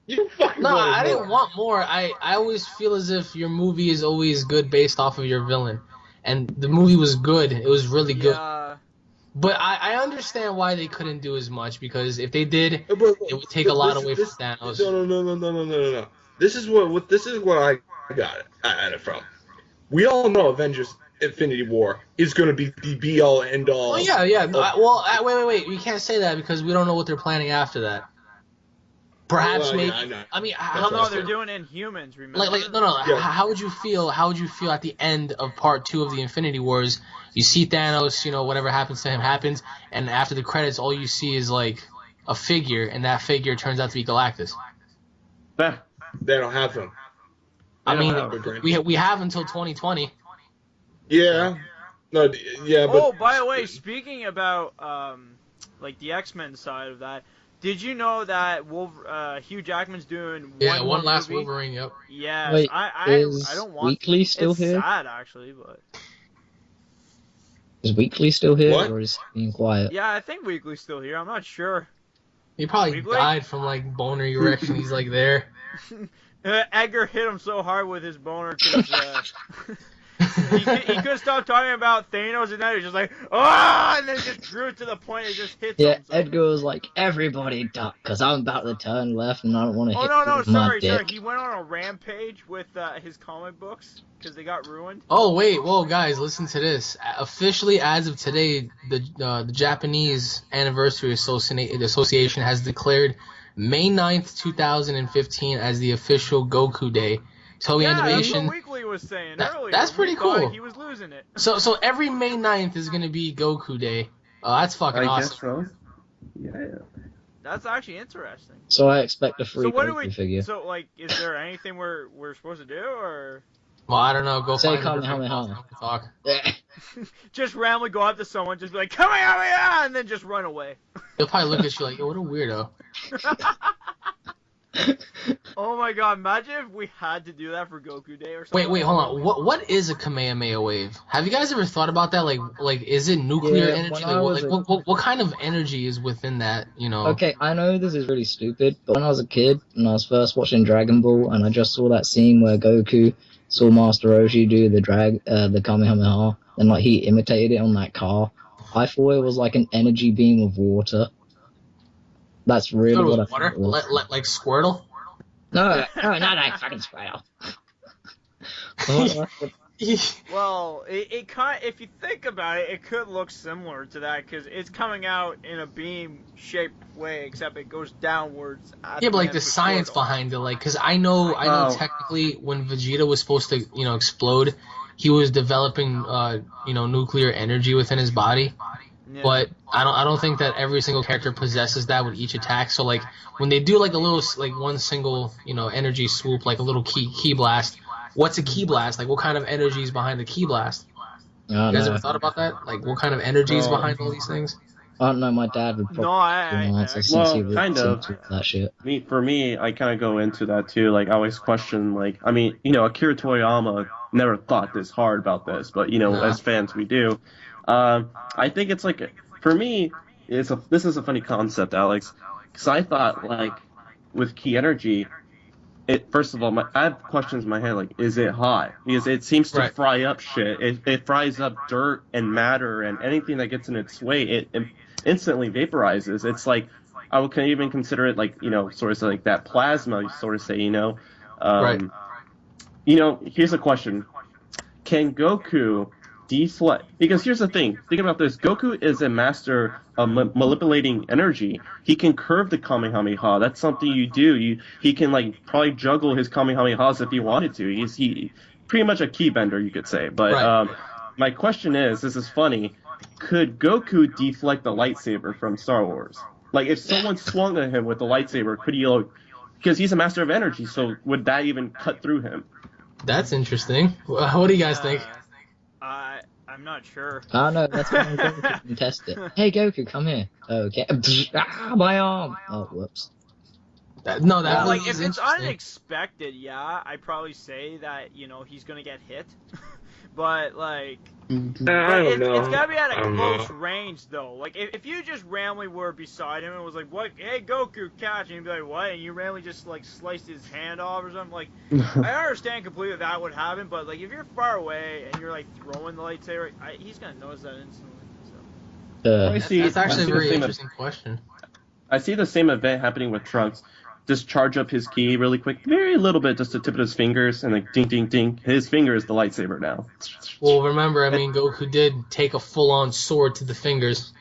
You fucking No, wanted I more. didn't want more. I always feel as if your movie is always good based off of your villain. And the movie was good. It was really good. But I understand why they couldn't do as much, because if they did, it would take a lot away from Thanos. No. This is what I got at it from. We all know Avengers Infinity War is going to be the be-all, end-all. Oh, yeah. Wait. We can't say that because we don't know what they're planning after that. Perhaps maybe. Yeah, I mean, I don't know. They're doing Inhumans. Remember? No. Yeah. How would you feel? How would you feel at the end of Part 2 of the Infinity Wars? You see Thanos. Whatever happens to him happens, and after the credits, all you see is like a figure, and that figure turns out to be Galactus. They don't have him. I mean, we have until 2020. Yeah. No. Yeah. But. Oh, by the way, speaking about like the X-Men side of that, Did you know that Hugh Jackman's doing one last movie? Wolverine? Yep. Yes. Wait, I is don't want. Weekly still it's here? sad actually, but. Is Weekly still here, What? or is he being quiet? Yeah, I think Weekly's still here. I'm not sure. He probably Weekly? died from like boner erection. He's like there. Edgar hit him so hard with his boner because he couldn't stop talking about Thanos, and then he was just like, oh, and then just drew it to the point it just hits Yeah, him. So. Edgar was like, everybody duck, because I'm about to turn left and I don't want to hit no, you with my sorry. dick. He went on a rampage with his comic books because they got ruined. Oh wait, whoa guys, listen to this. Officially, as of today, the Japanese Anniversary Association has declared May 9th, 2015 as the official Goku Day. Toei Animation. That's what Weekly was saying earlier. That's pretty cool. He was losing it. So every May 9th is gonna be Goku Day. Oh, that's fucking awesome. Guess so. Yeah. That's actually interesting. So I expect a free So what do Goku we? figure. So like, is there anything we're supposed to do or? Well, I don't know. Go Say find Kamehameha. talk. Just randomly go up to someone, just be like, Kamehameha, and then just run away. They'll probably look at you like, yo, what a weirdo. Oh my god, imagine if we had to do that for Goku Day or something. Wait, hold on. What is a Kamehameha wave? Have you guys ever thought about that? Like is it nuclear Yeah, energy? when I was What kind of energy is within that? You know. Okay, I know this is really stupid, but when I was a kid and I was first watching Dragon Ball and I just saw that scene where Goku saw Master Roshi do the Kamehameha and like he imitated it on that car, I thought it was like an energy beam of water. That's really what I thought it was. Like Squirtle? No, not that fucking Squirtle. Well, it kind if you think about it, it could look similar to that because it's coming out in a beam-shaped way, except it goes downwards. Yeah, but like the science behind it, like, because I know technically when Vegeta was supposed to, explode, he was developing, nuclear energy within his body. Yeah. But I don't think that every single character possesses that with each attack. So like when they do like a little like one single energy swoop, like a little key blast. What's a key blast? Like what kind of energy is behind the key blast? You guys ever thought about that? Like what kind of energy is behind all these things? I don't know. My dad would probably answer since he was into that shit. For me, I kind of go into that too. Like I always question, like Akira Toriyama never thought this hard about this, but as fans we do. I think it's like, for me, this is a funny concept, Alex, because I thought like with key energy, first of all, I have questions in my head like, is it hot? Because it seems to fry up shit. It fries up dirt and matter and anything that gets in its way. It instantly vaporizes. It's like I can even consider it like sort of like that plasma. You sort of say Here's a question: can Goku deflect? Because here's the thing. Think about this. Goku is a master of manipulating energy. He can curve the Kamehameha. That's something you do. He can like probably juggle his Kamehamehas if he wanted to. He's pretty much a key bender, you could say. But my question is, this is funny. Could Goku deflect the lightsaber from Star Wars? Like if someone swung at him with the lightsaber, could he? Because he's a master of energy, so would that even cut through him? That's interesting. What do you guys think? I'm not sure. I don't know, that's why I'm going to test it. Hey Goku, come here. Okay. My arm! Oh, whoops. Like, if it's unexpected, I'd probably say that, he's gonna get hit. But, like, it's gotta be at a close range, though. Like, if you just randomly were beside him and was like, what? Hey, Goku, catch! And you'd be like, what? And you randomly just, like, sliced his hand off or something. Like, I understand completely that would happen, but, like, if you're far away and you're, like, throwing the lightsaber, he's gonna notice that instantly. So. That's actually a very interesting question. I see the same event happening with Trunks. Just charge up his ki really quick, very little bit, just the tip of his fingers, and like ding, ding, ding. His finger is the lightsaber now. Well, remember, Goku did take a full-on sword to the fingers.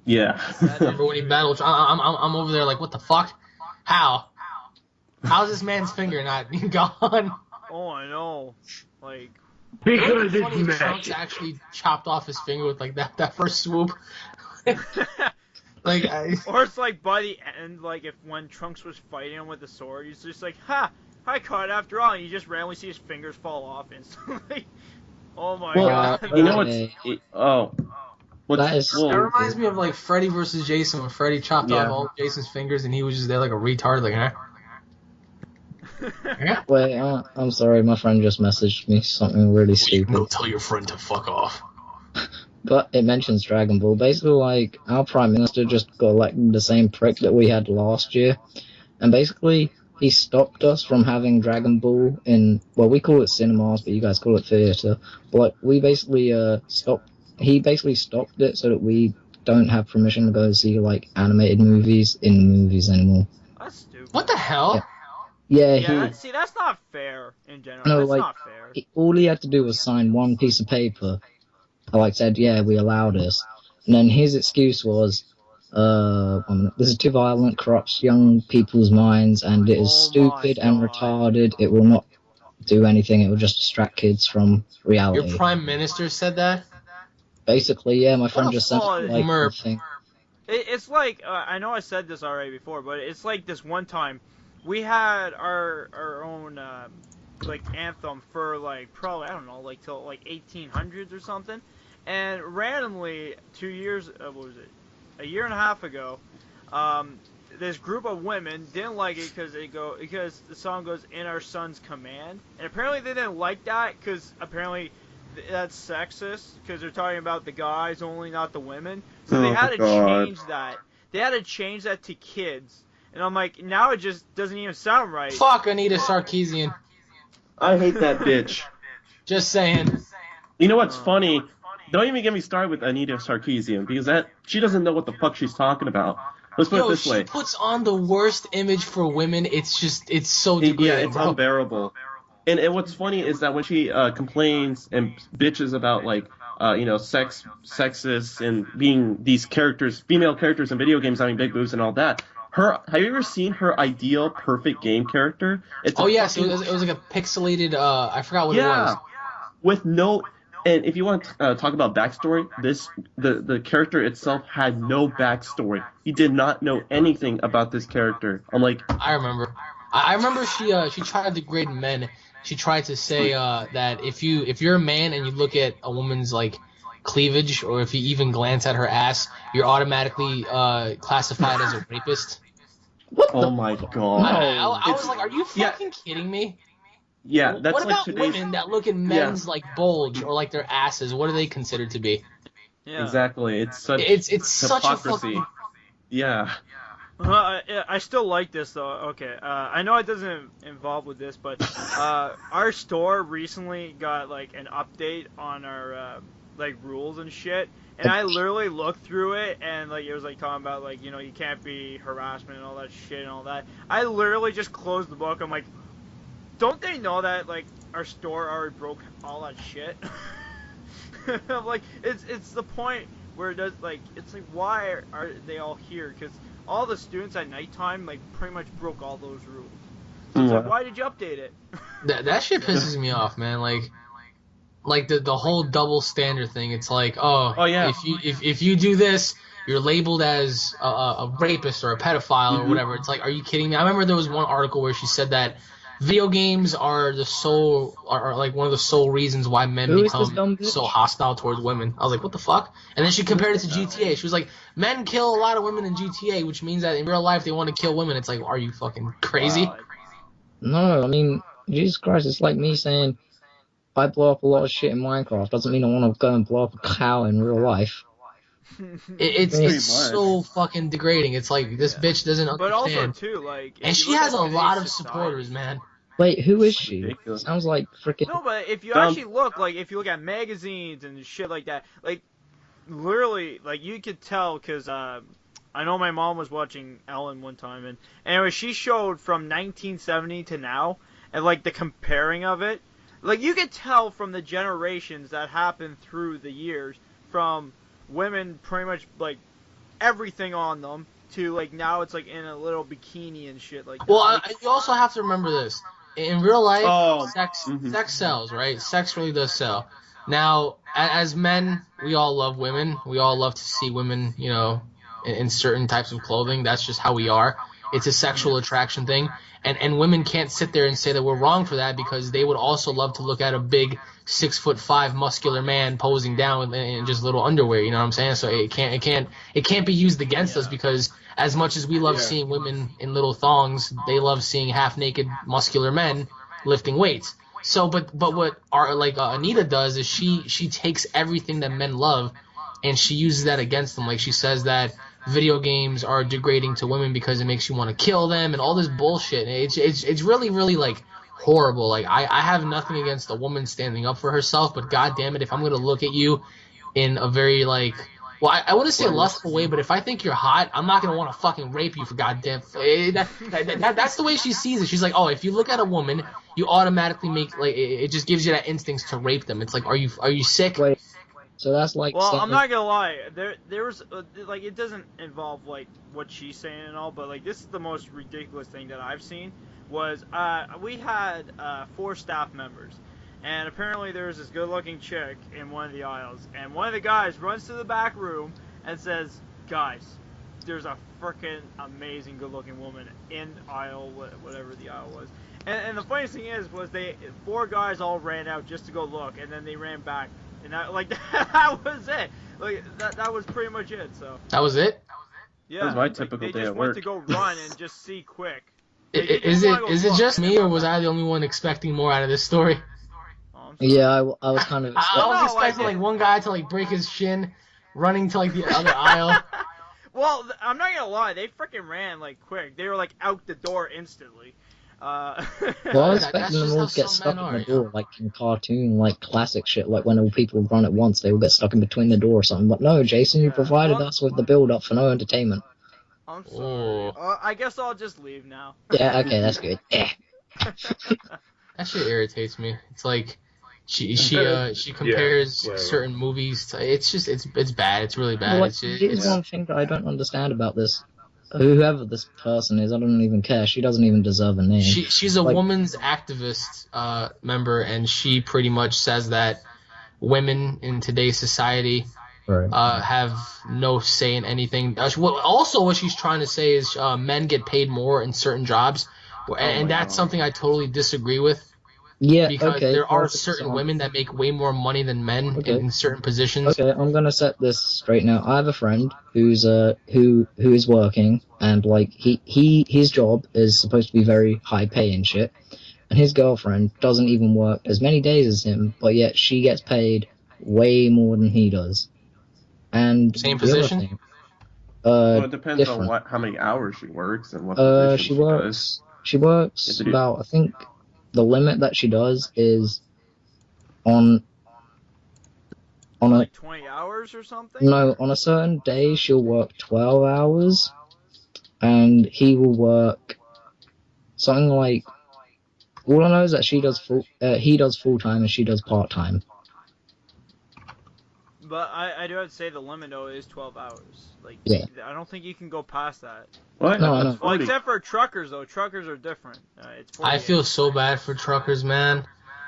Yeah. Remember when he battled? I'm over there like, what the fuck? How? How's this man's finger not gone? Oh, I know. Like. Because it's funny if Trunks actually chopped off his finger with like that first swoop. Or it's like by the end, like when Trunks was fighting him with the sword, he's just like, ha! I caught it after all, and you just randomly see his fingers fall off instantly. Oh my god. You know what's... It reminds me of like Freddy versus Jason, when Freddy chopped off all Jason's fingers and he was just there like a retard, like, Yeah. Wait, I'm sorry, my friend just messaged me something really stupid. Go tell your friend to fuck off. But it mentions Dragon Ball. Basically, like, our Prime Minister just got elected the same prick that we had last year. And basically, he stopped us from having Dragon Ball in, well, we call it cinemas, but you guys call it theatre. But, like, we basically, he basically stopped it so that we don't have permission to go see, like, animated movies in the movies anymore. That's stupid. What the hell? Yeah, see, that's not fair in general. No, that's like, not fair. all he had to do was sign one piece of paper. I, like, said, yeah, we allow this. And then his excuse was, this is too violent, corrupts young people's minds, and it is stupid and retarded. It will not do anything. It will just distract kids from reality. Your Prime Minister said that? Basically, yeah, my friend just sent like the thing. It's like, I know I said this already before, but it's like this one time, we had our own, like, anthem for, like, probably, I don't know, like, till, like, 1800s or something, and randomly, 2 years, what was it, a year and a half ago, this group of women didn't like it because the song goes, "In Our Son's Command," and apparently they didn't like that, because apparently that's sexist, because they're talking about the guys only, not the women, so they had to change that. They had to change that to kids. And I'm like, now it just doesn't even sound right. Fuck Anita Sarkeesian. I hate that bitch. Just saying. You know what's funny? Don't even get me started with Anita Sarkeesian, because she doesn't know what the fuck she's talking about. Let's put it this way. She puts on the worst image for women. It's so degrading. Yeah, it's unbearable. And what's funny is that when she complains and bitches about, like, sexist and being these characters, female characters in video games having big boobs and all that, have you ever seen her ideal perfect game character? It was like a pixelated, I forgot what it was. With no, and if you want to talk about backstory, the character itself had no backstory. He did not know anything about this character. I'm like, I remember she tried to degrade men. She tried to say that if you're a man and you look at a woman's, like, cleavage, or if you even glance at her ass, you're automatically classified as a rapist. Oh my god! I was like, are you fucking kidding me? Yeah, that's what like about women that look at men's like bulge or like their asses? What are they considered to be? Yeah. Exactly. It's such such a fucking... Yeah. I still like this though. Okay, I know it doesn't involve with this, but our store recently got like an update on our like rules and shit, and I literally looked through it, and like it was like talking about like, you know, you can't be harassment and all that shit and all that. I literally just closed the book. I'm like, don't they know that like our store already broke all that shit? I'm like, it's the point where it does, like, it's like, why are they all here? Because all the students at nighttime like pretty much broke all those rules. So it's like, why did you update it? that shit pisses me off, man. Like the whole double standard thing. It's like, if you do this, you're labeled as a rapist or a pedophile or whatever. It's like, are you kidding me? I remember there was one article where she said that video games are like one of the sole reasons why men become so hostile towards women. I was like, what the fuck? And then she compared it to GTA. She was like, men kill a lot of women in GTA, which means that in real life they want to kill women. It's like, are you fucking crazy? Wow. No, I mean, Jesus Christ, it's like me saying, if I blow up a lot of shit in Minecraft, doesn't mean I want to go and blow up a cow in real life. It's so fucking degrading. It's like, this bitch doesn't understand. But also too, like, and she has a lot of supporters, man. Wait, who is she? Sounds like freaking. No, but if you actually look, like, if you look at magazines and shit like that, like, literally, like, you could tell, because I know my mom was watching Ellen one time, and anyway, she showed from 1970 to now, and like the comparing of it, like, you could tell from the generations that happened through the years, from women pretty much like everything on them to like now it's like in a little bikini and shit like that. Well, you also have to remember this. In real life, sex sells, right? Sex really does sell. Now, as men, we all love women. We all love to see women, you know, in certain types of clothing. That's just how we are. it's a sexual attraction thing, and women can't sit there and say that we're wrong for that because they would also love to look at a big 6'5" muscular man posing down in just little underwear. You know what I'm saying? So it can't be used against us because as much as we love seeing women in little thongs, they love seeing half naked muscular men lifting weights. So, but what Anita does is she takes everything that men love, and she uses that against them. Like she says that video games are degrading to women because it makes you want to kill them and all this bullshit. It's really like horrible. Like I have nothing against a woman standing up for herself, but god damn it, if I'm gonna look at you in a very I wouldn't say lustful way, but if I think you're hot, I'm not gonna want to fucking rape you for goddamn. That's the way she sees it. She's like, oh, if you look at a woman, you automatically make it just gives you that instinct to rape them. It's like, are you sick? Wait, so that's like. Well, I'm not gonna lie. There was it doesn't involve what she's saying and all, but this is the most ridiculous thing that I've seen. Was we had 4 staff members. And apparently there was this good-looking chick in one of the aisles, and one of the guys runs to the back room and says, "Guys, there's a freaking amazing good-looking woman in aisle, whatever the aisle was." And the funniest thing was 4 guys all ran out just to go look, and then they ran back, and that was it. That was pretty much it. So that was it. Yeah, that was my typical day at work. They just went to go run and just see quick. Is it just me, or was I the only one expecting more out of this story? Yeah, I was kind of. I was expecting one guy to break his shin, running to the other aisle. Well, I'm not gonna lie, they freaking ran quick. They were out the door instantly. Well, I was expecting them all to get stuck in the door, in cartoon, classic shit. When all people run at once, they all get stuck in between the door or something. But no, Jason, you provided us with the build-up for no entertainment. I'm sorry. I guess I'll just leave now. Yeah, okay, that's good. Yeah. That shit irritates me. It's like. She compares certain movies to, it's bad. It's really bad. Here's one thing that I don't understand about this. Whoever this person is, I don't even care. She doesn't even deserve a name. She's a woman's activist member, and she pretty much says that women in today's society have no say in anything. Also, what she's trying to say is men get paid more in certain jobs, and that's something I totally disagree with. Yeah, because there are certain women that make way more money than men in certain positions. Okay, I'm gonna set this straight now. I have a friend who's who is working, and his job is supposed to be very high pay and shit, and his girlfriend doesn't even work as many days as him, but yet she gets paid way more than he does. And same position. Well, it depends on how many hours she works and what position she works. She works about, I think. The limit that she does is on 20 hours or something? No, on a certain day she'll work 12 hours, and he will work something all I know is that he does full time and she does part time. But I do have to say the limit though is 12 hours. I don't think you can go past that. What? No. Well, except for truckers though. Truckers are different. I feel so bad for truckers, man.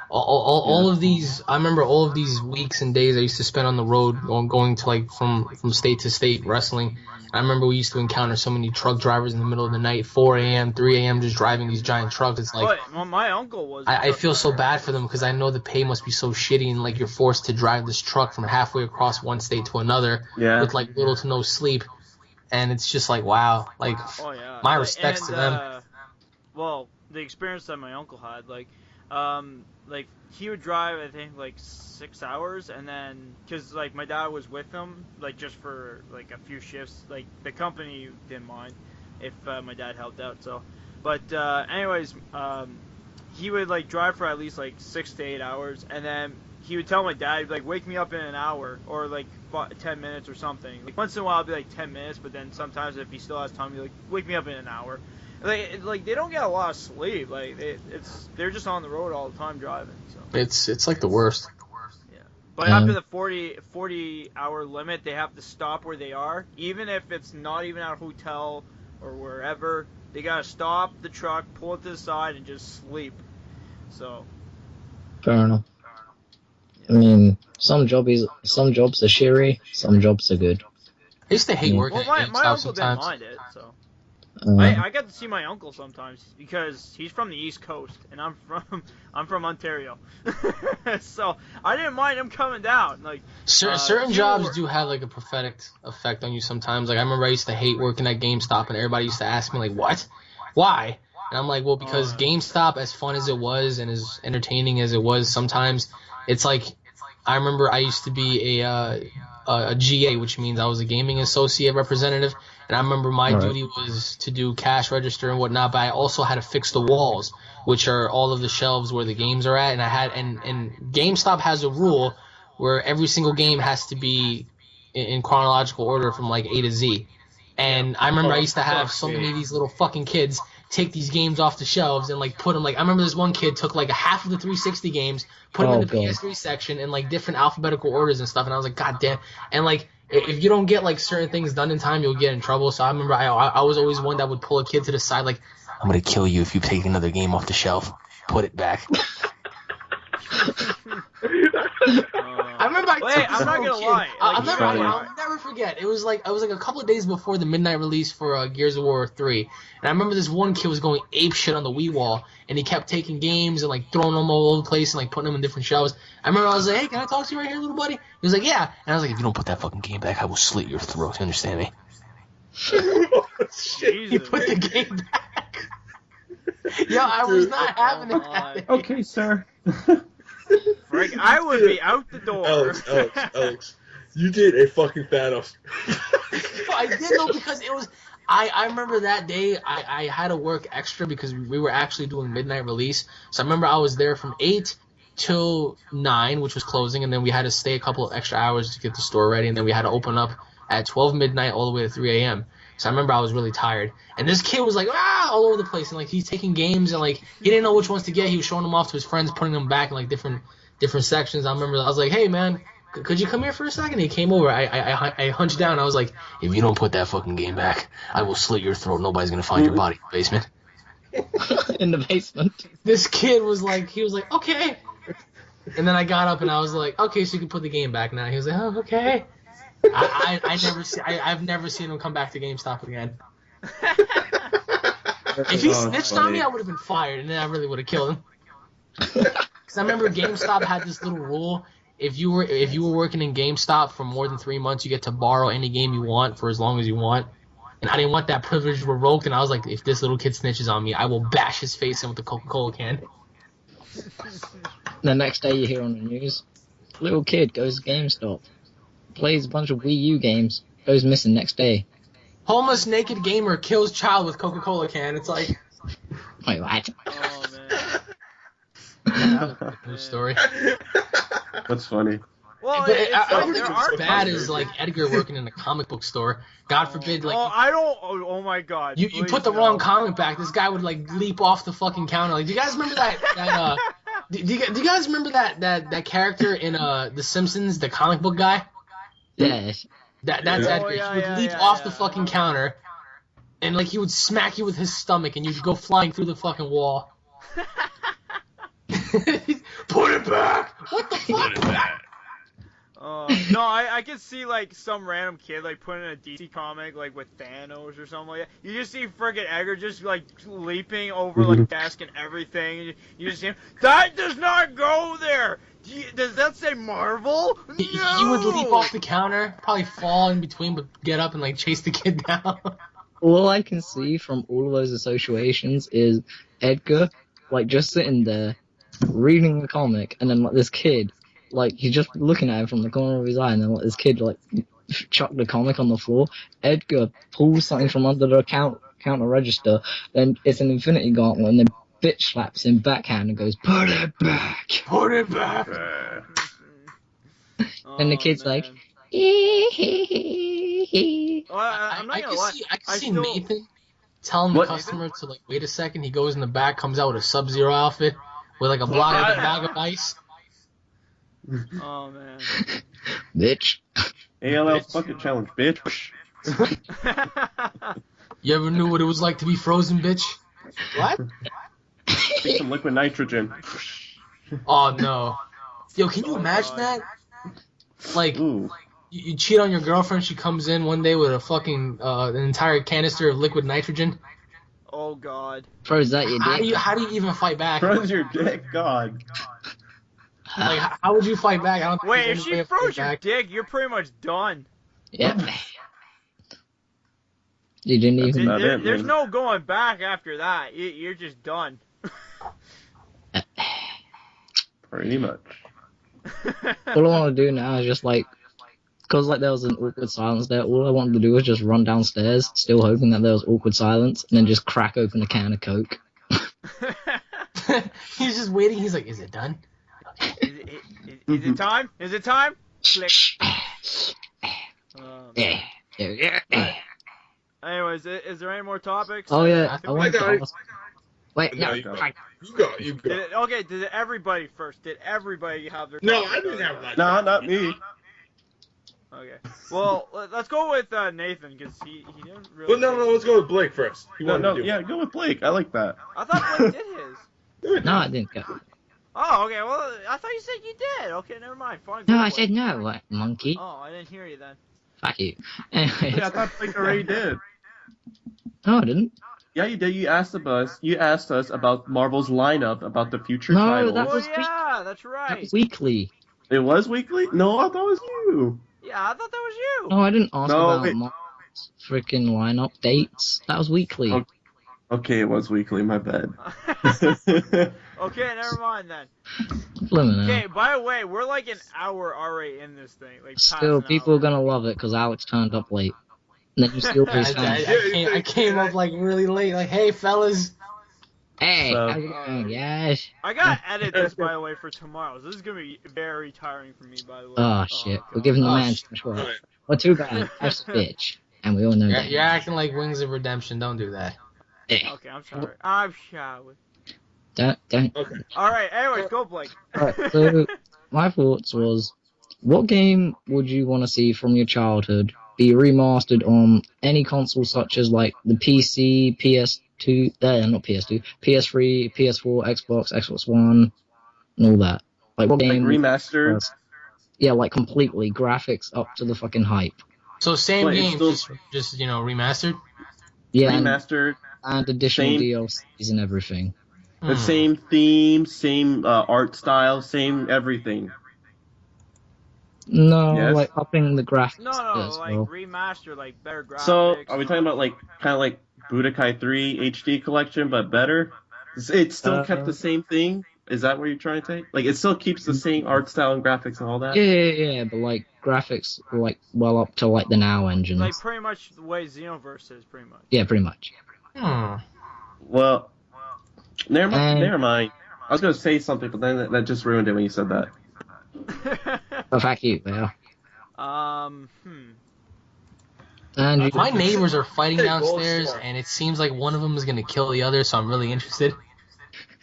All of these, I remember all of these weeks and days I used to spend on the road going to from state to state wrestling. I remember we used to encounter so many truck drivers in the middle of the night, 4 a.m., 3 a.m., just driving these giant trucks. It's my uncle was. I feel so bad for them because I know the pay must be so shitty, and you're forced to drive this truck from halfway across one state to another with little to no sleep, and it's just wow. My respects to them. Well, the experience that my uncle had, he would drive, I think, 6 hours, and then, because, my dad was with him, just for, a few shifts, the company didn't mind if my dad helped out, so, but, anyways, he would, drive for at least, 6 to 8 hours, and then he would tell my dad, wake me up in an hour, or, 10 minutes or something. Once in a while, it'd be, 10 minutes, but then sometimes if he still has time, he'd be wake me up in an hour. They don't get a lot of sleep. They're just on the road all the time driving. So it's the worst. Yeah, but after the 40 hour limit, they have to stop where they are, even if it's not even at a hotel or wherever. They gotta stop the truck, pull it to the side, and just sleep. So fair enough. Yeah. I mean, some jobs are shitty, some jobs are good. I used to hate working. Well, my uncle didn't mind it, so. I got to see my uncle sometimes because he's from the East Coast and I'm from Ontario, so I didn't mind him coming down. Like certain jobs do have like a prophetic effect on you sometimes. Like I remember I used to hate working at GameStop and everybody used to ask me like, what? Why? And I'm like, well, because GameStop, as fun as it was and as entertaining as it was, sometimes it's like, I remember I used to be a GA, which means I was a gaming associate representative, and I remember my duty was to do cash register and whatnot, but I also had to fix the walls, which are all of the shelves where the games are at, and and GameStop has a rule where every single game has to be in chronological order from like A to Z. And I remember I used to have so many of these little fucking kids take these games off the shelves and like put them, like, I remember this one kid took like a half of the 360 games, put them in the PS3 section in like different alphabetical orders and stuff, and I was like, god damn. And like, if you don't get like certain things done in time, you'll get in trouble. So I remember I was always one that would pull a kid to the side like, I'm gonna kill you if you take another game off the shelf. Put it back. I remember I'm not gonna lie. I'll never forget. It was like a couple of days before the midnight release for Gears of War 3, and I remember this one kid was going ape shit on the Wii wall, and he kept taking games and like throwing them all over the place and like putting them in different shelves. I remember I was like, hey, can I talk to you right here, little buddy? He was like, yeah. And I was like, if you don't put that fucking game back, I will slit your throat. You understand me? He put the game back. Yo, I was not having it that day. Okay, sir. Frank, I would be out the door. Alex, you did a fucking Thanos. I did though, because it was. I remember that day I had to work extra because we were actually doing midnight release. So I remember I was there from 8 till 9, which was closing, and then we had to stay a couple of extra hours to get the store ready, and then we had to open up at 12 midnight all the way to 3 a.m. So I remember I was really tired. And this kid was like, all over the place. And like he's taking games and like he didn't know which ones to get. He was showing them off to his friends, putting them back in like different sections. I remember I was like, hey man, could you come here for a second? And he came over. I hunched down. I was like, if you don't put that fucking game back, I will slit your throat. Nobody's going to find your body in the basement. In the basement. This kid was like, okay. And then I got up and I was like, okay, so you can put the game back now. He was like, oh, okay. I've never seen him come back to GameStop again. If he snitched on me, I would have been fired, and then I really would have killed him. Because I remember GameStop had this little rule: if you were working in GameStop for more than 3 months, you get to borrow any game you want for as long as you want. And I didn't want that privilege revoked, and I was like, if this little kid snitches on me, I will bash his face in with a Coca-Cola can. The next day you hear on the news, little kid goes to GameStop, plays a bunch of Wii U games, goes missing next day. Homeless naked gamer kills child with Coca-Cola can. It's like... Wait, what? Oh, man. New story. That's funny. Well, but I don't think it's as bad as like Edgar working in a comic book store. God forbid, like. I don't. Oh my God. You put the wrong comic back. This guy would like leap off the fucking counter. Like, do you guys remember that? Do you guys remember that character in The Simpsons, the comic book guy? Yes. That's Edgar. He would leap off the fucking counter, and like he would smack you with his stomach, and you'd go flying through the fucking wall. Put it back. What the fuck? No, I could see like some random kid like putting in a DC comic like with Thanos or something like that. You just see friggin' Edgar just like leaping over like desk and everything. You just see him. That does not go there. Does that say Marvel? No! He would leap off the counter, probably fall in between, but get up and like chase the kid down. All I can see from all of those associations is Edgar like just sitting there reading the comic, and then like this kid. Like, he's just looking at him from the corner of his eye, and then like, this kid, like, chucked the comic on the floor. Edgar pulls something from under the counter register, then it's an infinity gauntlet, and then bitch slaps him backhand and goes, put it back! Put it back! And the kid's like, I'm not gonna lie. I can see Nathan telling the customer to, like, wait a second. He goes in the back, comes out with a Sub-Zero outfit, with, like, a bag of ice. Oh man. Bitch. ALL bucket challenge, bitch. You ever knew what it was like to be frozen, bitch? What? Take some liquid nitrogen. Oh no. Yo, can you imagine that? Like, ooh. You cheat on your girlfriend. She comes in one day with a fucking an entire canister of liquid nitrogen. Oh God. Froze that your dick. How do you even fight back? Froze your dick, God. Like, how would you fight back? I don't think Wait, there's if any way she of fighting froze your back. dick, you're pretty much done. Yep. You didn't That's even. about it, There's man. no going back after that. You're just done. Pretty much. All I want to do now is just like, cause like there was an awkward silence there. All I wanted to do was just run downstairs, still hoping that there was awkward silence, and then just crack open a can of Coke. He's just waiting. He's like, is it done? Is it time? Is it time? Click. Yeah. Anyways, is there any more topics? Oh yeah, I I want to got ask. Wait, No, no. you go. You go. Okay, did everybody first? Did everybody have their No, topic? I didn't have that. Nah, not me. Okay. Well, let's go with Nathan, because he didn't really... Well, no, let's go with Blake first. He wanted to do it. Go with Blake. I like that. I thought Blake did his. No, I didn't go. Oh, okay, well, I thought you said you did. Okay, never mind. Fine. No, go I for said it. no. What, monkey? Oh, I didn't hear you then. Fuck you. Anyways. Yeah, I thought Blake already did. No, I didn't. Yeah, you did. You asked us about Marvel's lineup, about the future No, titles. that Oh, was yeah, that's That right. was weekly. It was weekly? No, I thought it was you. Yeah, I thought that was you. No, I didn't ask No, about wait. Marvel's freaking lineup dates. That was weekly. Okay. Okay, it was weekly. My bad. Okay, never mind then. Blimmin' Okay, hell. by the way, we're like an hour already in this thing. Like, past Still, an people hour. are gonna love it because Alex turned up late. And then you still I, say, I came up like really late. Like, hey, fellas. hey, So- how's it going? Yes. I gotta edit this, by the way, for tomorrow. So this is gonna be very tiring for me, by the way. Oh, shit. We're God. giving the Oh, man shit. too much work. Well, too bad. That's a bitch. And we all know that. You're acting like Wings of Redemption. Don't do that. Eh, Okay, I'm sorry. I'm sorry. don't. Okay. Alright, anyways, go Blake. Alright, so my thoughts was, what game would you want to see from your childhood be remastered on any console such as like the PC, PS2, not PS2, PS3, PS4, Xbox One, and all that? Like what Like game? remastered. Yeah, like completely graphics up to the fucking hype. So same Wait, game, still- just remastered. Yeah, Remastered. and additional Same- DLCs and everything. The same theme, same art style, same everything. No, Yes. like upping the graphics No, as like well. remaster, like better graphics. So, are we talking about like kind of like Budokai 3 HD collection, but better? It still kept the same thing. Is that what you're trying to say? Like, it still keeps the same art style and graphics and all that. Yeah, but like graphics were like well up to like the now engines. Like pretty much the way Xenoverse is, pretty much. Yeah, pretty much. Well, never mind. And- Never mind. I was gonna say something, but then that just ruined it when you said that. Oh, fuck you, yeah. And you, My neighbors are fighting Hey, downstairs, Goldstar. and it seems like one of them is gonna kill the other. So I'm really interested.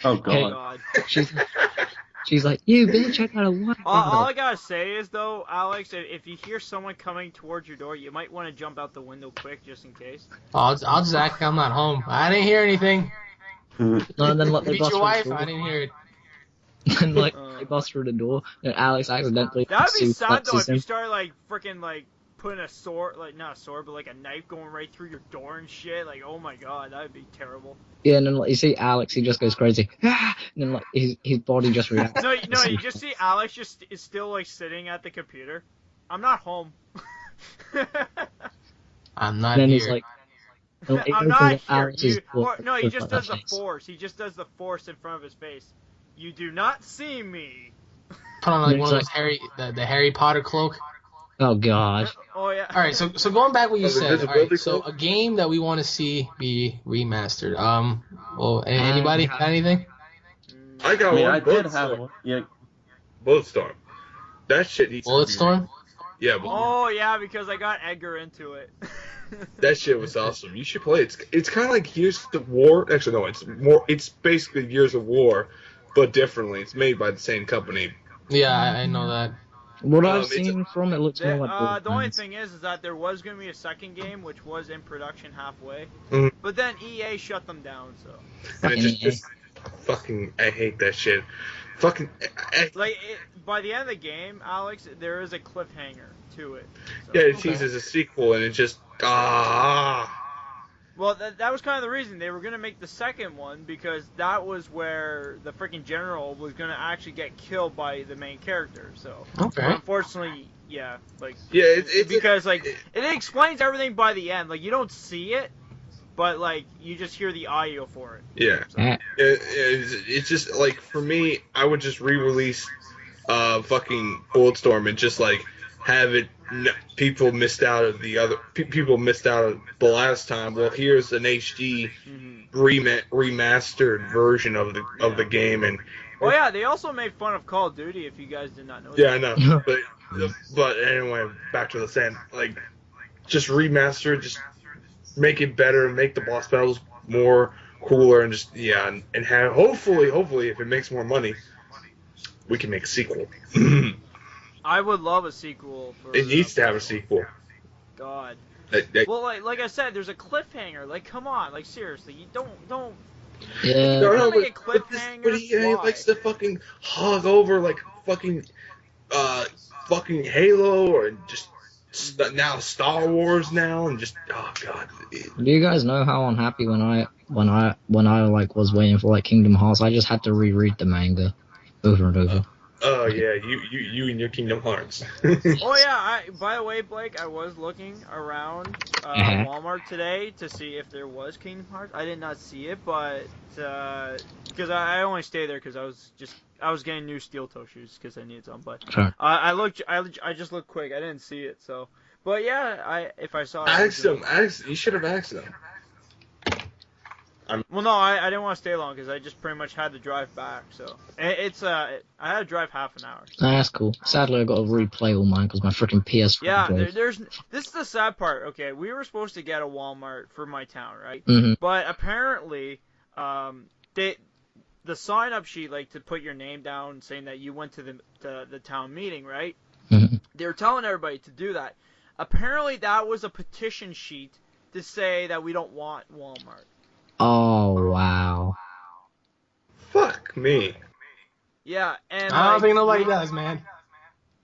Oh Oh god. god. she's like, you bitch, I got a one. All I gotta say is though, Alex, if you hear someone coming towards your door, you might want to jump out the window quick just in case. I'll just act like I'm not home. I didn't hear anything. No, and then like they Meet bust your through wife. the door. I didn't hear it. And like they bust through the door, and Alex accidentally That'd be sad though suplexes if you him. started like freaking like putting a sword, like not a sword, but like a knife going right through your door and shit. Like, oh my god, that'd be terrible. Yeah, and then like you see Alex, he just goes crazy. Ah! And then like his body just reacts. No, you just see Alex just is still like sitting at the computer. I'm not home. I'm not And then here. he's like, and, like, he I'm opens not up here. Alex's door, No, he goes just like does that the face. force. He just does the force in front of his face. You do not see me. Put on like He's one of like- those the Harry Potter cloak. Oh god. Oh yeah. All right, so going back what you Oh, the said. All visibility right, so cloak? a game that we want to see be remastered. Well, anybody got anything? I got I mean, one. I did have Bulletstorm. one. Yeah. Bulletstorm. That shit needs to be Bulletstorm. Yeah, but Oh yeah, because I got Edgar into it. that shit was awesome. You should play it. It's kind of like Gears of War. Actually, no, it's more. It's basically Gears of War, but differently. It's made by the same company. Yeah, I know that. What I've it's seen from it looks more like The only Borderlands. thing is that there was going to be a second game, which was in production halfway. Mhm. But then EA shut them down, so. And Fucking just fucking, I hate that shit. fucking. By the end of the game, Alex, there is a cliffhanger to it. So. Yeah, it teases a sequel, and it just Well, that was kind of the reason they were gonna make the second one, because that was where the freaking general was gonna actually get killed by the main character. So unfortunately, yeah, it's because it explains everything by the end. Like, you don't see it, but like you just hear the audio for it. Yeah, so. It's just like, for me, I would just re-release fucking Bulletstorm and just like have it. People missed out of the last time. Well, here's an HD remastered version of the game. And yeah, they also made fun of Call of Duty, if you guys did not know. Yeah, I know. but anyway, back to the sand. Like, just remaster it, just make it better, make the boss battles more cooler, and just and have hopefully if it makes more money, we can make a sequel. I would love a sequel. It needs to have a sequel. God. Well, like I said, there's a cliffhanger. Like, come on, like, seriously, you don't. Yeah. No, but he likes to fucking hog over like fucking Halo, or just now Star Wars now, and just god. Do you guys know how unhappy when I like was waiting for like Kingdom Hearts? I just had to reread the manga over and over. Oh yeah, you and your Kingdom Hearts. Oh yeah, by the way, Blake, I was looking around Walmart today to see if there was Kingdom Hearts. I did not see it, but because I only stayed there because I was getting new steel toe shoes because I needed some. But sure. I just looked quick. I didn't see it, so. But yeah, if I saw it, you should have asked them. Well, no, I didn't want to stay long because I just pretty much had to drive back. So I had to drive half an hour. That's cool. Sadly, I got to replay all mine because my freaking PS4. Yeah, this is the sad part. Okay, we were supposed to get a Walmart for my town, right? Mm-hmm. But apparently, the sign-up sheet, like to put your name down, saying that you went to the town meeting, right? Mm-hmm. They were telling everybody to do that. Apparently, that was a petition sheet to say that we don't want Walmart. Oh, wow. Fuck me. Yeah, and I don't think nobody does, man.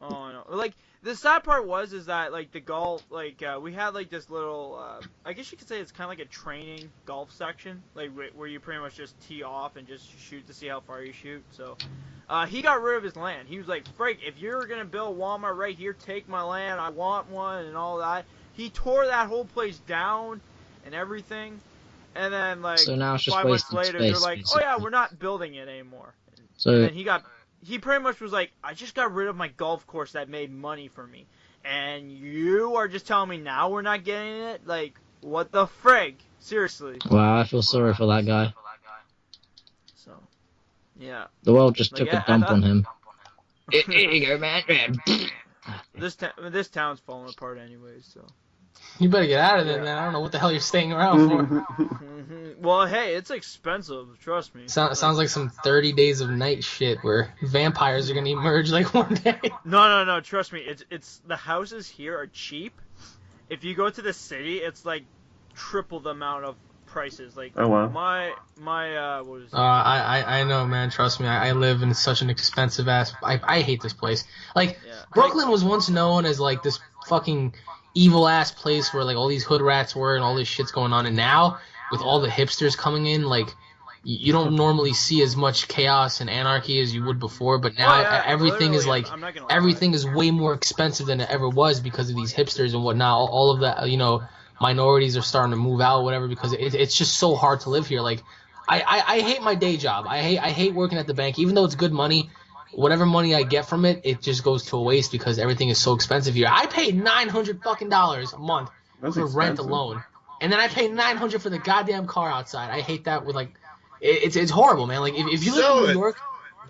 Oh, no. Like, the sad part is that, like, the golf, like, we had, like, this little, I guess you could say it's kind of like a training golf section, like, where you pretty much just tee off and just shoot to see how far you shoot, so. He got rid of his land. He was like, Frank, if you're gonna build Walmart right here, take my land, I want one, and all that. He tore that whole place down and everything. And then, like, so now it's just 5 months later, space, they're like, basically. oh yeah, we're not building it anymore. So and then he pretty much was like, I just got rid of my golf course that made money for me. And you are just telling me now we're not getting it? Like, what the frig? Seriously. Wow, I feel sorry for that guy. So, yeah. The world just took a dump on him. Here you go, man. This town's falling apart anyways, so. You better get out of there, man. I don't know what the hell you're staying around for. Well, hey, it's expensive. Trust me. Sounds like some 30 Days of Night shit where vampires are gonna emerge like one day. No. Trust me. It's the houses here are cheap. If you go to the city, it's like triple the amount of prices. Like, oh wow. My what is it? I know, man. Trust me. I live in such an expensive ass. I hate this place. Like, Brooklyn was once known as like this fucking evil ass place where like all these hood rats were and all this shit's going on, and now with all the hipsters coming in, like, you don't normally see as much chaos and anarchy as you would before, but now everything is like, everything is way more expensive than it ever was because of these hipsters and whatnot. All of that, you know, minorities are starting to move out, whatever, because it's just so hard to live here. Like, I hate my day job. I hate working at the bank, even though it's good money. Whatever money I get from it just goes to a waste because everything is so expensive here. I pay $900 a month for rent alone, and then I pay $900 for the goddamn car outside. I hate that. With like, it's horrible, man. Like, if you live in New York,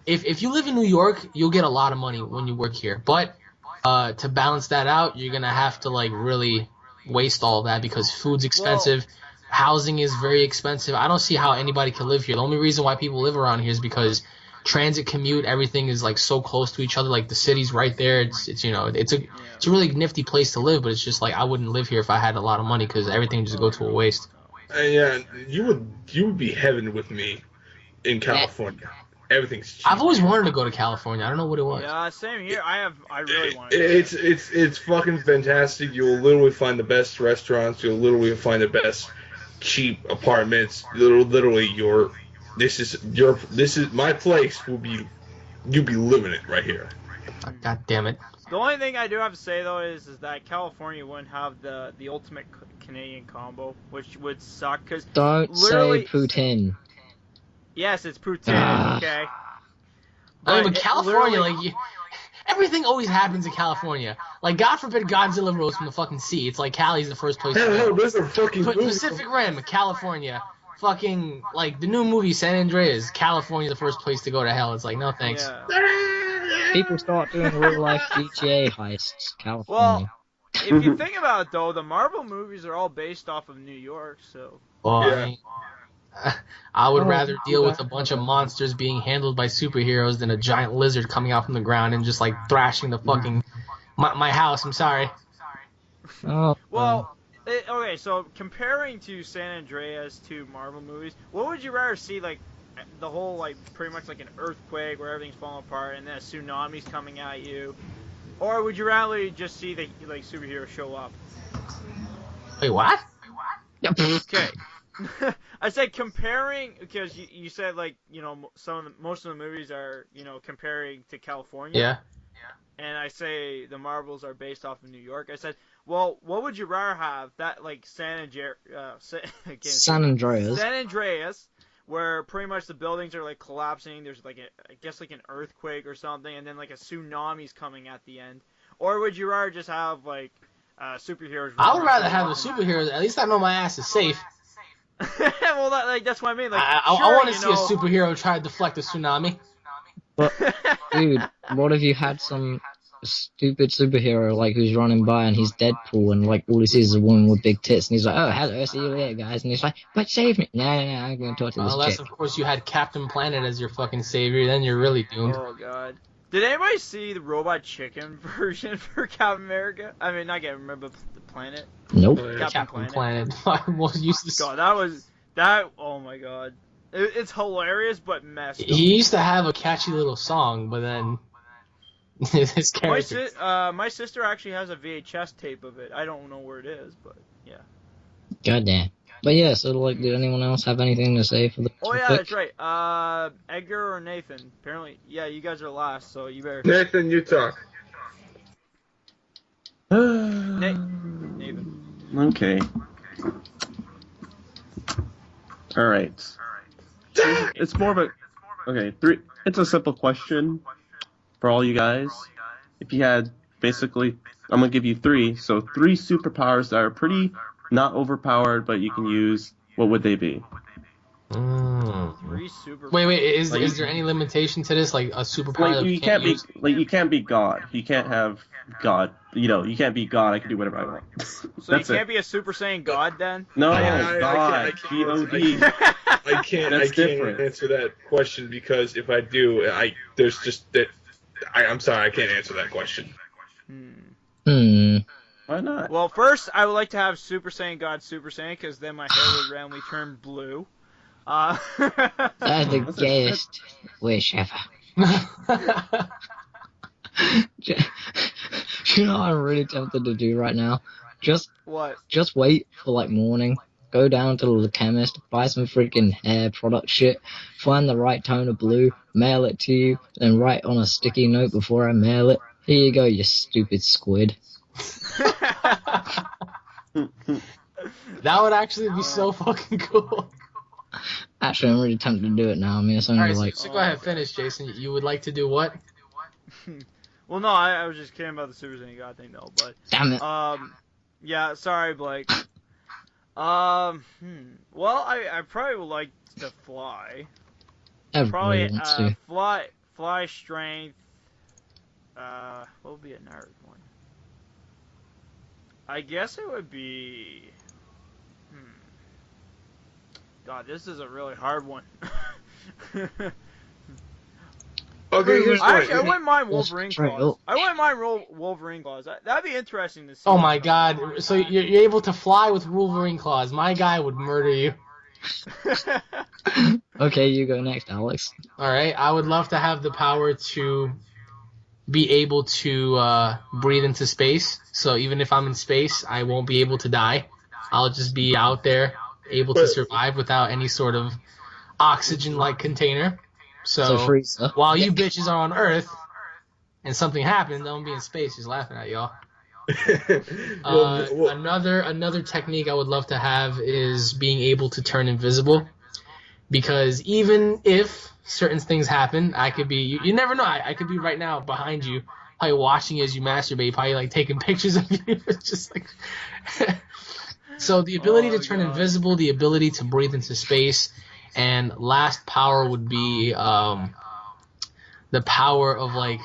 if you live in New York, you'll get a lot of money when you work here. But to balance that out, you're gonna have to like really waste all of that because food's expensive. Housing is very expensive. I don't see how anybody can live here. The only reason why people live around here is because transit, commute, everything is like so close to each other. Like, the city's right there. It's you know, it's a really nifty place to live, but it's just like I wouldn't live here if I had a lot of money because everything would just go to a waste. Yeah, you would be heaven with me in California. everything's cheap. I've always wanted to go to California. I don't know what it was. Yeah, same here. I really want to. It's fucking fantastic. You will literally find the best restaurants. You'll literally find the best cheap apartments. Literally, this is my place. You'll be living it right here. God damn it. The only thing I do have to say though is that California wouldn't have the ultimate Canadian combo, which would suck because Don't say poutine. Yes, it's poutine. Okay. I mean, but California, like, everything always happens in California. Like, God forbid Godzilla rose from the fucking sea. It's like Cali's the first place to go. There's a fucking Pacific Rim, California. Fucking, like, the new movie San Andreas, California the first place to go to hell. It's like, no thanks. Yeah. People start doing real-life GTA heists, California. Well, if you think about it, though, the Marvel movies are all based off of New York, so... Well, Yeah. I mean, I would rather deal with a bunch of monsters being handled by superheroes than a giant lizard coming out from the ground and just, like, thrashing the fucking... My house, I'm sorry. Oh, Well, okay, so comparing to San Andreas to Marvel movies, what would you rather see, like, the whole, like, pretty much like an earthquake where everything's falling apart and then a tsunami's coming at you? Or would you rather just see the, like, superheroes show up? Wait, what? Okay. I said comparing, because you said, like, you know, most of the movies are, you know, comparing to California. Yeah. And I say the Marvels are based off of New York. I said, well, what would you rather have? That, like, San Andreas, where pretty much the buildings are, like, collapsing. There's, like, I guess, like, an earthquake or something, and then, like, a tsunami's coming at the end. Or would you rather just have, like, superheroes? I would rather have the superheroes. At least I know my ass is safe. Well, that's what I mean. Like, I sure, want to see a superhero try to deflect a tsunami. but, dude, what if you had some stupid superhero, like, who's running by and he's Deadpool and, like, all he sees is a woman with big tits and he's like, oh, hello, see you later, guys. And he's like, but save me. No, I'm going to talk to this Unless, chick. of course, you had Captain Planet as your fucking savior, then you're really doomed. Oh, God. Did anybody see the Robot Chicken version for Captain America? I mean, not Captain America, but the planet. Nope. Captain Planet. Most useless. God, oh my God. It's hilarious, but messed up. He used to have a catchy little song, but then his character. My sister actually has a VHS tape of it. I don't know where it is, but yeah. Goddamn. But yeah, so, like, did anyone else have anything to say for the Oh, yeah, topic? that's right. Edgar or Nathan? Apparently, yeah, you guys are last, so you better... Nathan, you talk. Nathan. Okay. Alright. It's more of a... Okay, it's a simple question for all you guys. If you had, basically, I'm going to give you three. So 3 superpowers that are pretty not overpowered, but you can use. What would they be? 3 superpowers. Wait, is there any limitation to this? Like a superpower Like, that you can't be, like, you can't be God. You can't have God. You know, you can't be God. I can do whatever I want. So you can't be a Super Saiyan God then? No, I God. can't- God. I can't different. answer that question because if I do, there's just that. I'm sorry, I can't answer that question. Why not? Well, first, I would like to have Super Saiyan God Super Saiyan, because then my hair would randomly turn blue. That's the gayest wish ever. You know what I'm really tempted to do right now? What? Just wait for, like, morning. Go down to the chemist, buy some freaking hair product shit, find the right tone of blue, mail it to you, and write on a sticky note before I mail it. Here you go, you stupid squid. That would actually be so fucking cool. Actually, I'm really tempted to do it now. I mean, it's only Alright, like... so go ahead, finish, Jason. You would like to do what? Well, no, I was just kidding about the Super Saiyan God thing, though, but... Damn it. Yeah, sorry, Blake. Well, I probably would like to fly. Everybody wants to. Fly strength. What would be another one? I guess it would be... God, this is a really hard one. Okay, here's Actually, I one. wouldn't mind Wolverine claws. I wouldn't mind Wolverine claws. That'd be interesting to see. Oh my god. So you're able to fly with Wolverine claws. My guy would murder you. Okay, you go next, Alex. All right, I would love to have the power to be able to breathe into space. So even if I'm in space, I won't be able to die. I'll just be out there, able to survive without any sort of oxygen-like container. So freezer. while you bitches are on Earth and something happens, I'm gonna be in space just laughing at y'all. Another technique I would love to have is being able to turn invisible, because even if certain things happen, I could be you never know, I could be right now behind you, probably watching as you masturbate, probably like taking pictures of you. It's just like so the ability to turn invisible, the ability to breathe into space, and last power would be the power of like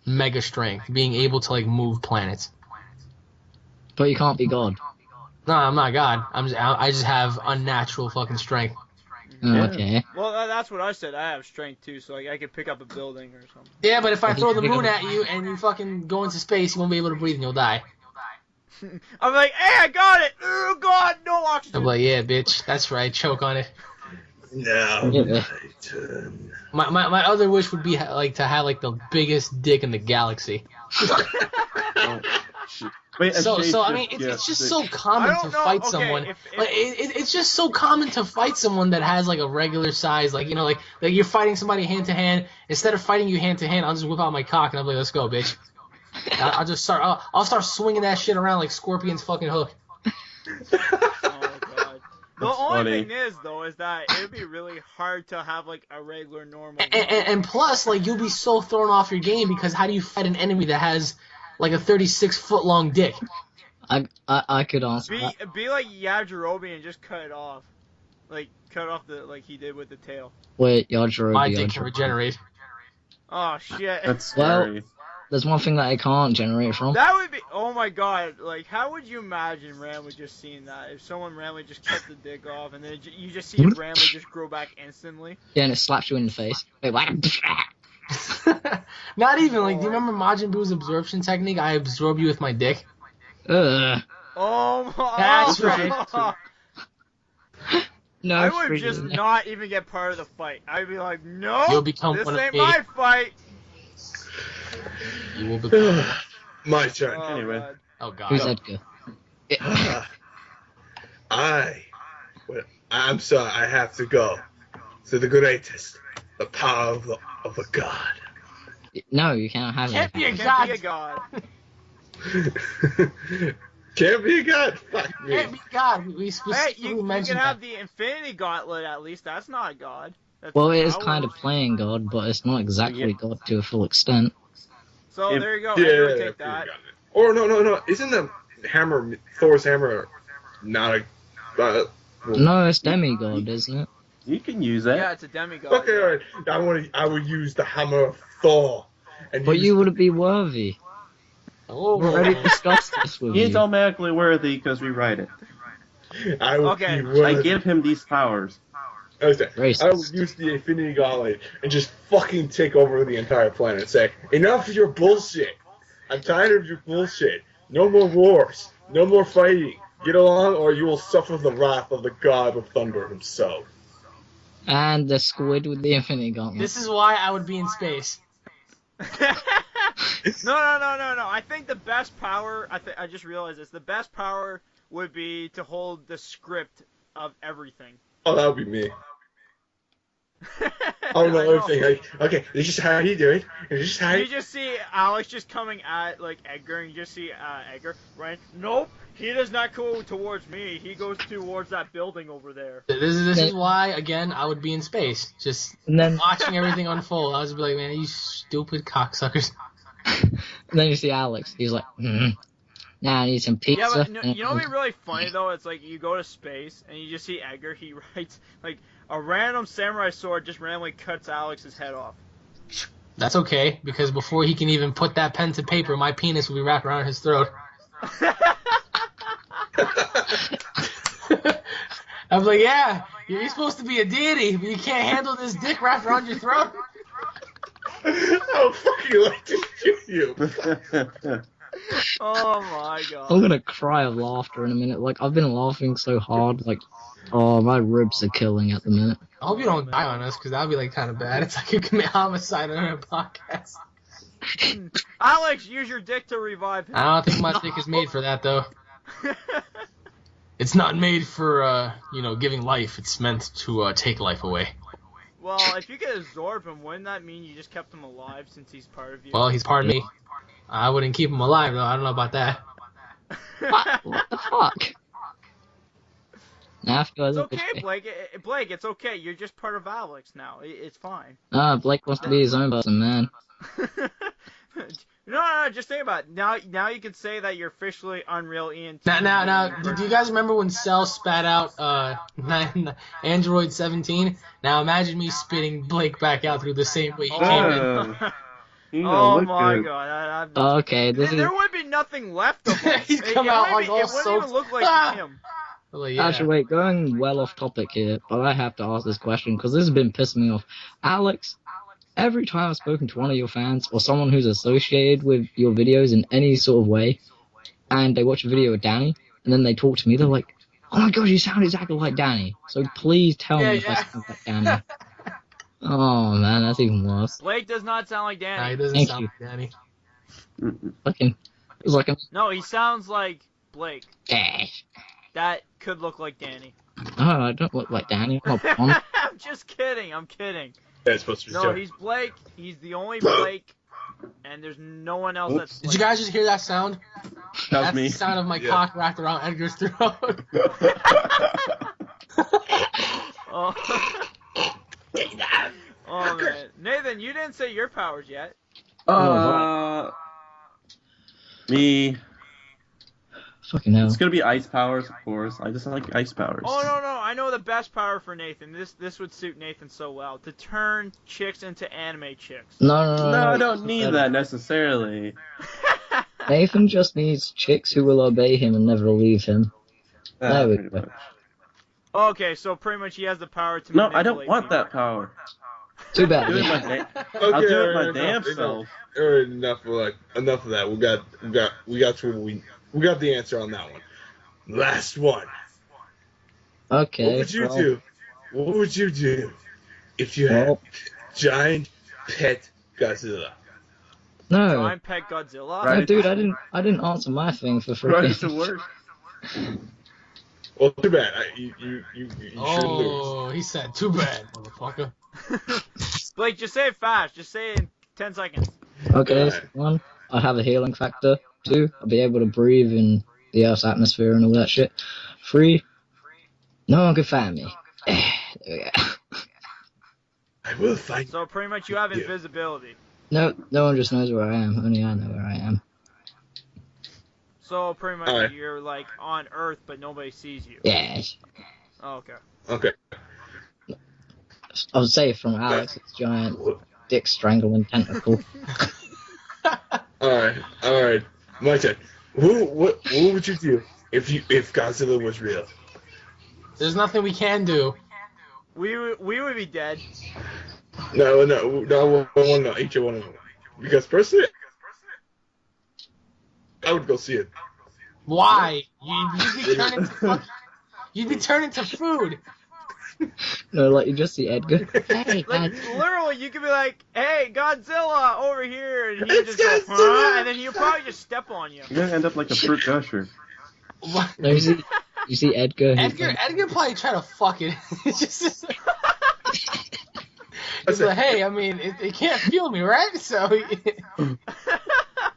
mega strength, being able to like move planets. But you can't be God. No, I'm not God. I just have unnatural fucking strength. Okay. Well, that's what I said. I have strength too, so like I could pick up a building or something. Yeah, but if I throw the moon at you and you fucking go into space, you won't be able to breathe and you'll die. I'm like, hey, I got it! Oh God, no oxygen! I'm like, yeah, bitch, that's right, choke on it. Now my turn. My other wish would be like to have like the biggest dick in the galaxy. Wait, so I mean, it's just so common to fight someone. Like, it's just so common to fight someone that has like a regular size, like, you know, like you're fighting somebody hand to hand. Instead of fighting you hand to hand, I'll just whip out my cock and I'll be like, let's go, bitch. I'll just start. I'll start swinging that shit around like Scorpion's fucking hook. Oh God. The only thing is though is that it'd be really hard to have like a regular normal. And plus, like, you'll be so thrown off your game because how do you fight an enemy that has like a 36-foot long dick? I could answer be like Yajirobe and just cut it off, like cut off like he did with the tail. Wait, Yajirobe. My dick can regenerate. Oh shit. That's scary. Well, there's one thing that I can't generate from. That would be. Oh my God! Like, how would you imagine randomly just seeing that? If someone randomly just cut the dick off and then you just see it randomly just grow back instantly. Yeah, and it slaps you in the face. Wait, what? Not even like. Do you remember Majin Buu's absorption technique? I absorb you with my dick. Ugh. Oh my. That's right. No, I would just not even get part of the fight. I'd be like, no, You'll become this one ain't of me. my fight. You will become. My turn. Oh, Anyway. God. Oh God. Who's Edgar? I'm sorry, I have to go to the greatest, the power of a god. No, you can't have Can't it. be a Can't be a god. god. Can't be a god. Fuck me. Can't be God. We Hey, specifically you mentioned can have that. the Infinity Gauntlet at least. That's not a god. That's Well, it is power. kind of playing God, but it's not exactly God to a full extent. So there you go. Yeah, Edgar would take that. Or no. Isn't the hammer, Thor's hammer, not a? No, it's demigod, isn't it? You can use that. Yeah, it's a demigod. Okay, alright. I would use the hammer of Thor. And But you wouldn't be worthy. Oh, We already discussed this with He's you. automatically worthy because we write it. I would Okay. be worthy. I give him these powers. Okay. Racist. I would use the Infinity Gauntlet and just fucking take over the entire planet and say, enough of your bullshit. I'm tired of your bullshit. No more wars. No more fighting. Get along or you will suffer the wrath of the God of Thunder himself. And the squid with the Infinity Gauntlet. this is why I would be in space. No. I think the best power. I just realized this. The best power would be to hold the script of everything. Oh, that would be me. Oh, no, everything. Okay, this is how you do it. This is how You just see Alex just coming at like Edgar, and you just see Edgar, right? Nope, he does not go towards me. He goes towards that building over there. This is why, again, I would be in space, just And then, watching everything unfold. I was be like, man, you stupid cocksuckers. and then you see Alex. He's like, now I need some pizza. Yeah, but you know what'd be really funny though? It's like you go to space and you just see Edgar. He writes like a random samurai sword just randomly cuts Alex's head off. That's okay, because before he can even put that pen to paper, my penis will be wrapped around his throat. I'm like, yeah, you're supposed to be a deity, but you can't handle this dick wrapped around your throat. I would fucking like to shoot you. Oh my god. I'm gonna cry of laughter in a minute. Like, I've been laughing so hard, like, oh, my ribs are killing at the minute. I hope you don't die on us, because that would be, like, kind of bad. It's like you commit homicide on our podcast. Alex, use your dick to revive him. I don't think my dick is made for that, though. It's not made for, giving life. It's meant to take life away. Well, if you could absorb him, wouldn't that mean you just kept him alive since he's part of you? Well, he's part of me. I wouldn't keep him alive, though. I don't know about that. What the fuck? Nah, It's okay, Blake. Blake, it's okay. You're just part of Alex now. It's fine. Blake wants to be his own person, man. No, just think about it. Now you can say that you're officially UnrealEnt. Now, do you guys remember when Cell spat out Android 17? Now imagine me spitting Blake back out through the same way he came in. Oh my god. Okay, there would be nothing left of him. He's come out like all It wouldn't even look like him. Well, yeah. Actually, wait, going well off topic here, but I have to ask this question because this has been pissing me off. Alex, every time I've spoken to one of your fans or someone who's associated with your videos in any sort of way, and they watch a video of Danny, and then they talk to me, they're like, oh my god, you sound exactly like Danny. So please tell me if I sound like Danny. Oh man, that's even worse. Blake does not sound like Danny. Nah, he doesn't Thank sound you. like Danny. Fucking, it was like a... No, he sounds like Blake. Eh. That could look like Danny. No, I don't look like Danny. I'm not blonde. I'm just kidding. I'm kidding. Yeah, it's supposed to be No, Joe. he's Blake. He's the only Blake, and there's no one else that's Blake. Did you guys just hear that sound? That's me. the sound of my cock wrapped around Edgar's throat. Oh. Oh man, Nathan, you didn't say your powers yet. Me. Fucking hell. It's gonna be ice powers, of course. I just like ice powers. Oh no, I know the best power for Nathan. This would suit Nathan so well. To turn chicks into anime chicks. No, I don't need that necessarily. Nathan just needs chicks who will obey him and never leave him. There we go. Okay, so pretty much he has the power to No, I don't manipulate want people. that power. Too bad. Do it I'll do it my damn self. Enough of that. We got the answer on that one. Last one. Okay. What would you do? What would you do if you had giant pet Godzilla? No. Giant pet Godzilla? No, dude, I didn't answer my thing for Right freaking. to work. Well, too bad. You shouldn't lose. Oh, he said, too bad, motherfucker. Blake, just say it fast. Just say it in 10 seconds. Okay, so 1, I have a healing factor. 2, I'll be able to breathe in the Earth's atmosphere and all that shit. 3, no one can find me. There we go. I will find. So pretty much you have invisibility. No one just knows where I am. Only I know where I am. So pretty much Alright. you're like on Earth, but nobody sees you. Yes. Oh, okay. Okay. I would say from Alex's giant dick strangling tentacle. All right. My turn. What would you do if Godzilla was real? There's nothing we can do. We would be dead. No. I want to know. Each one of them. Because personally, I would go see it. Why? You'd be turned into food. No, like you just see Edgar. Hey, Like God. literally, you could be like, "Hey, Godzilla, over here," and he would just go, "Huh?" And then he'll probably just step on you. You're gonna end up like a fruit gusher. What? No, you see Edgar. Edgar probably tried to fuck it. It's just. It's like, hey, I mean, it can't feel me, right? So. Oh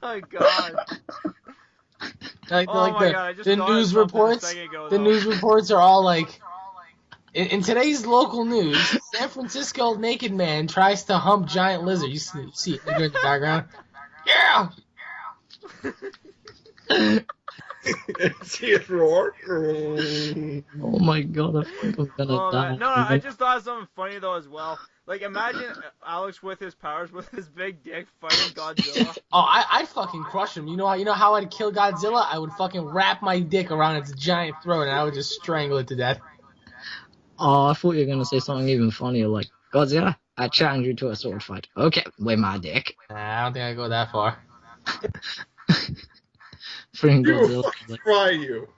my god. Like, Oh my God, I just the thought of news something a reports. second ago, The though. news reports are all like, in today's local news, San Francisco naked man tries to hump giant lizard. You see Edgar in the background. Yeah. See it roar. Oh my God, I think I'm gonna Oh, die. man. No, I just thought of something funny though as well. Like imagine Alex with his powers, with his big dick, fighting Godzilla. Oh, I'd fucking crush him. You know how I'd kill Godzilla? I would fucking wrap my dick around its giant throat and I would just strangle it to death. Oh, I thought you were gonna say something even funnier, like Godzilla, I challenge you to a sword fight. Okay, with my dick. Nah, I don't think I'd go that far. Freaking You will Godzilla. fucking fry you.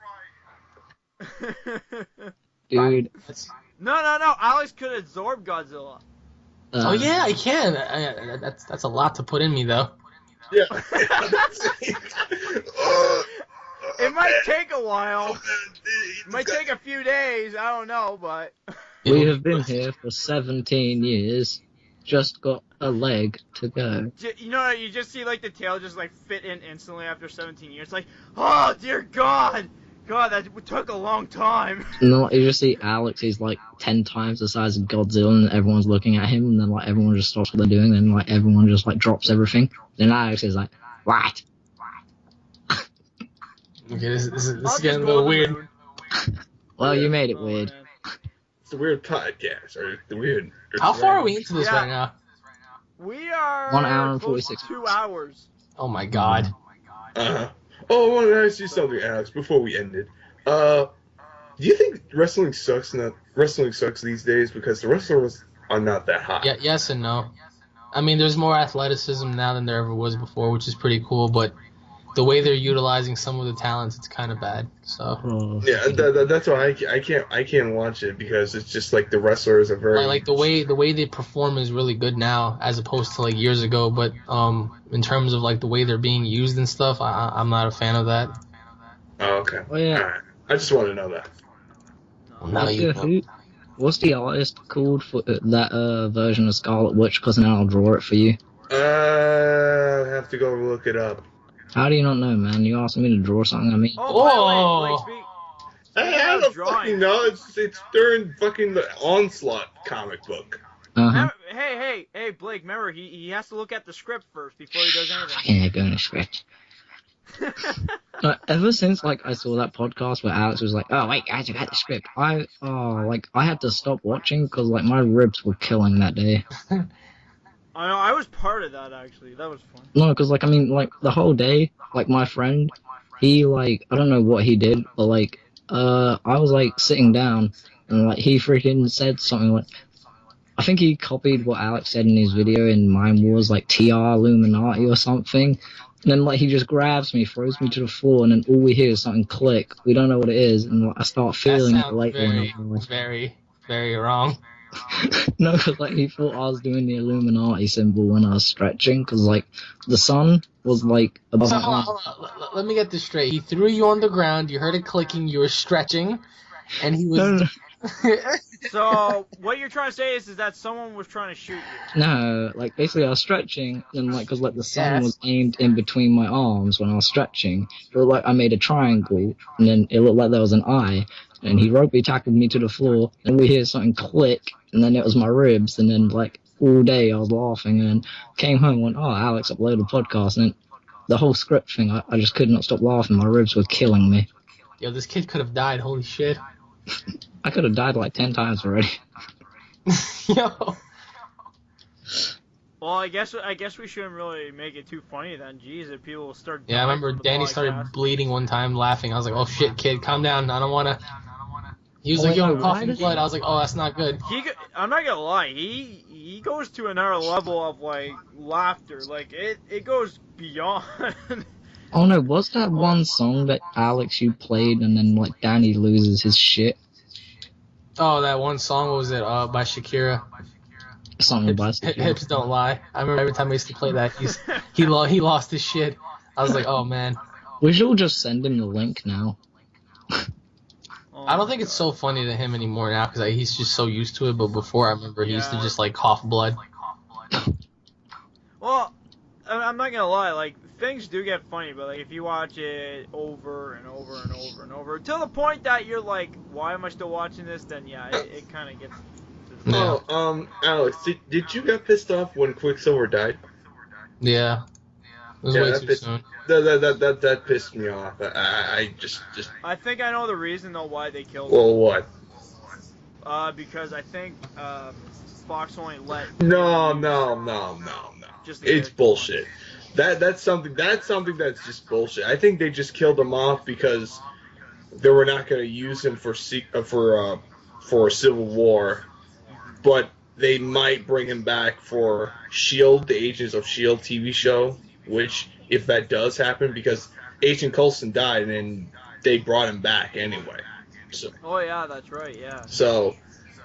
Dude. No. Alex could absorb Godzilla. Oh yeah, I can. That's a lot to put in me though. Yeah. It might take a while. It might take a few days. I don't know, but We have been here for 17 years. Just got a leg to go. you know, you just see like the tail just like fit in instantly after 17 years. Like, oh dear God, that took a long time. No, you just see Alex. He's like 10 times the size of Godzilla, and everyone's looking at him, and then like everyone just stops what they're doing, and like everyone just like drops everything. Then Alex is like, "What?" Okay, this is getting a little weird. Well, you made it weird. Man. It's a weird podcast, or the weird. How far are we into this right now? We are 1 hour and close 46 to 2 hours. Oh my God. Oh, I wanted to ask you something, Alex, before we ended. Do you think wrestling sucks these days because the wrestlers are not that hot? Yeah, yes and no. I mean, there's more athleticism now than there ever was before, which is pretty cool. But the way they're utilizing some of the talents, it's kind of bad. So yeah, that's why I can't watch it because it's just like the wrestlers are very like the way they perform is really good now as opposed to like years ago. But in terms of like the way they're being used and stuff, I'm not a fan of that. Oh, okay. Oh, yeah. All right. I just want to know that. Well, now you know. What's the artist called for that version of Scarlet Witch? Because now I'll draw it for you. I have to go look it up. How do you not know, man? You asked me to draw something. I mean, Oh, wait, I don't fucking know. It's during fucking the Onslaught comic book. Hey, Blake, remember, he has to look at the script first before he does anything. Fucking going to script. Ever since like I saw that podcast where Alex was like, "Oh wait, guys, I got the script," I had to stop watching because like my ribs were killing that day. I know, I was part of that actually. That was fun. No, because like I mean like the whole day, like my friend, he like I don't know what he did, but like I was like sitting down and like he freaking said something like, I think he copied what Alex said in his video, and mine was like TR Illuminati or something. And then like he just grabs me, throws me to the floor, and then all we hear is something click. We don't know what it is, and like, I start feeling it later. Very, very wrong. No, because like he thought I was doing the Illuminati symbol when I was stretching, because like the sun was like above my arm. Hold on. Let me get this straight. He threw you on the ground. You heard it clicking. You were stretching, and he was. No. So what you're trying to say is that someone was trying to shoot you? No, like basically I was stretching, and like because like the sun was aimed in between my arms when I was stretching. It looked like I made a triangle, and then it looked like there was an eye. And he rugby tackled me to the floor, and we hear something click, and then it was my ribs, and then like all day I was laughing, and came home and went, "Oh, Alex uploaded a podcast," and then the whole script thing, I just could not stop laughing. My ribs were killing me. Yo, this kid could have died. Holy shit. I could have died like 10 times already. Yo. Well, I guess we shouldn't really make it too funny then. Jeez, if people will start. Yeah, I remember Danny started bleeding one time, laughing. I was like, "Oh shit, kid, calm down. I don't wanna." He was like, "Yo, I'm coughing blood." I was like, "Oh, that's not good." I'm not gonna lie. He goes to another level of like laughter. Like it goes beyond. Oh no, was that one song that Alex you played and then like Danny loses his shit? Oh, that one song, what was it? By Shakira. Something by Shakira. Hips Don't Lie. I remember every time I used to play that, he lost his shit. I was like, oh man. We should just send him the link now. I don't think it's so funny to him anymore now because he's just so used to it. But before, I remember he used to just like cough blood. Well, I'm not gonna lie. Like things do get funny, but like if you watch it over and over and over and over to the point that you're like, why am I still watching this? Then yeah, it kind of gets. Oh, Alex, did you get pissed off when Quicksilver died? Yeah. It was way too soon. That pissed me off. I just. I think I know the reason though why they killed him. Well, what? Because I think Fox only let. No. It's bullshit. That's something that's just bullshit. I think they just killed him off because they were not going to use him for Civil War, but they might bring him back for S.H.I.E.L.D., the Agents of S.H.I.E.L.D. TV show, which, if that does happen, because Agent Coulson died, and they brought him back anyway. So. Oh yeah, that's right. Yeah. So,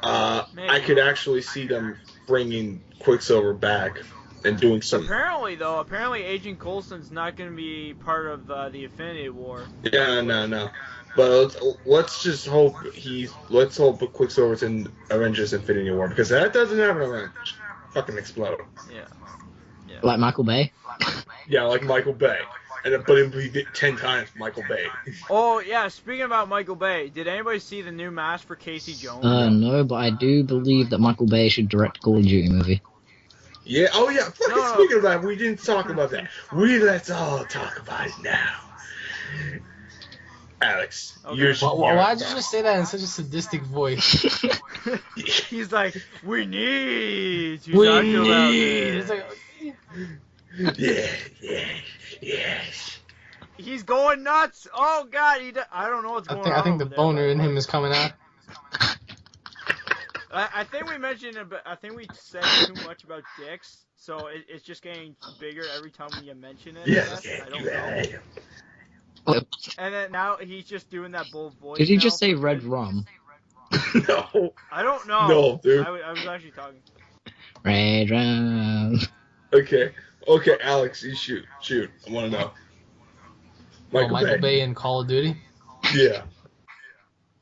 I could actually see them bringing Quicksilver back and doing some. Apparently Agent Coulson's not going to be part of the Infinity War. Yeah, no. But let's just hope let's hope Quicksilver's in Avengers Infinity War, because that doesn't happen around fucking explode. Yeah. Like Michael Bay? Yeah, like Michael Bay. But it would be 10 times Michael Bay. Oh, yeah, speaking about Michael Bay, did anybody see the new mask for Casey Jones? No, but I do believe that Michael Bay should direct a Call of Duty movie. Yeah, oh yeah, speaking of that, we didn't talk about that. Let's all talk about it now. Alex, okay. Why'd you just say that in such a sadistic voice? He's like, we need to talk about this. Yes. He's going nuts. Oh God, I don't know what's going on. I think the boner in him is coming out. I think we mentioned, I think we said too much about dicks, so it's just getting bigger every time we mention it. Yes. I don't know. And then now he's just doing that bold voice. Did he just say red rum? No. I don't know. No, dude. I was actually talking. Red rum. Okay, Alex, you shoot. I want to know. Michael Bay in Call of Duty? Yeah.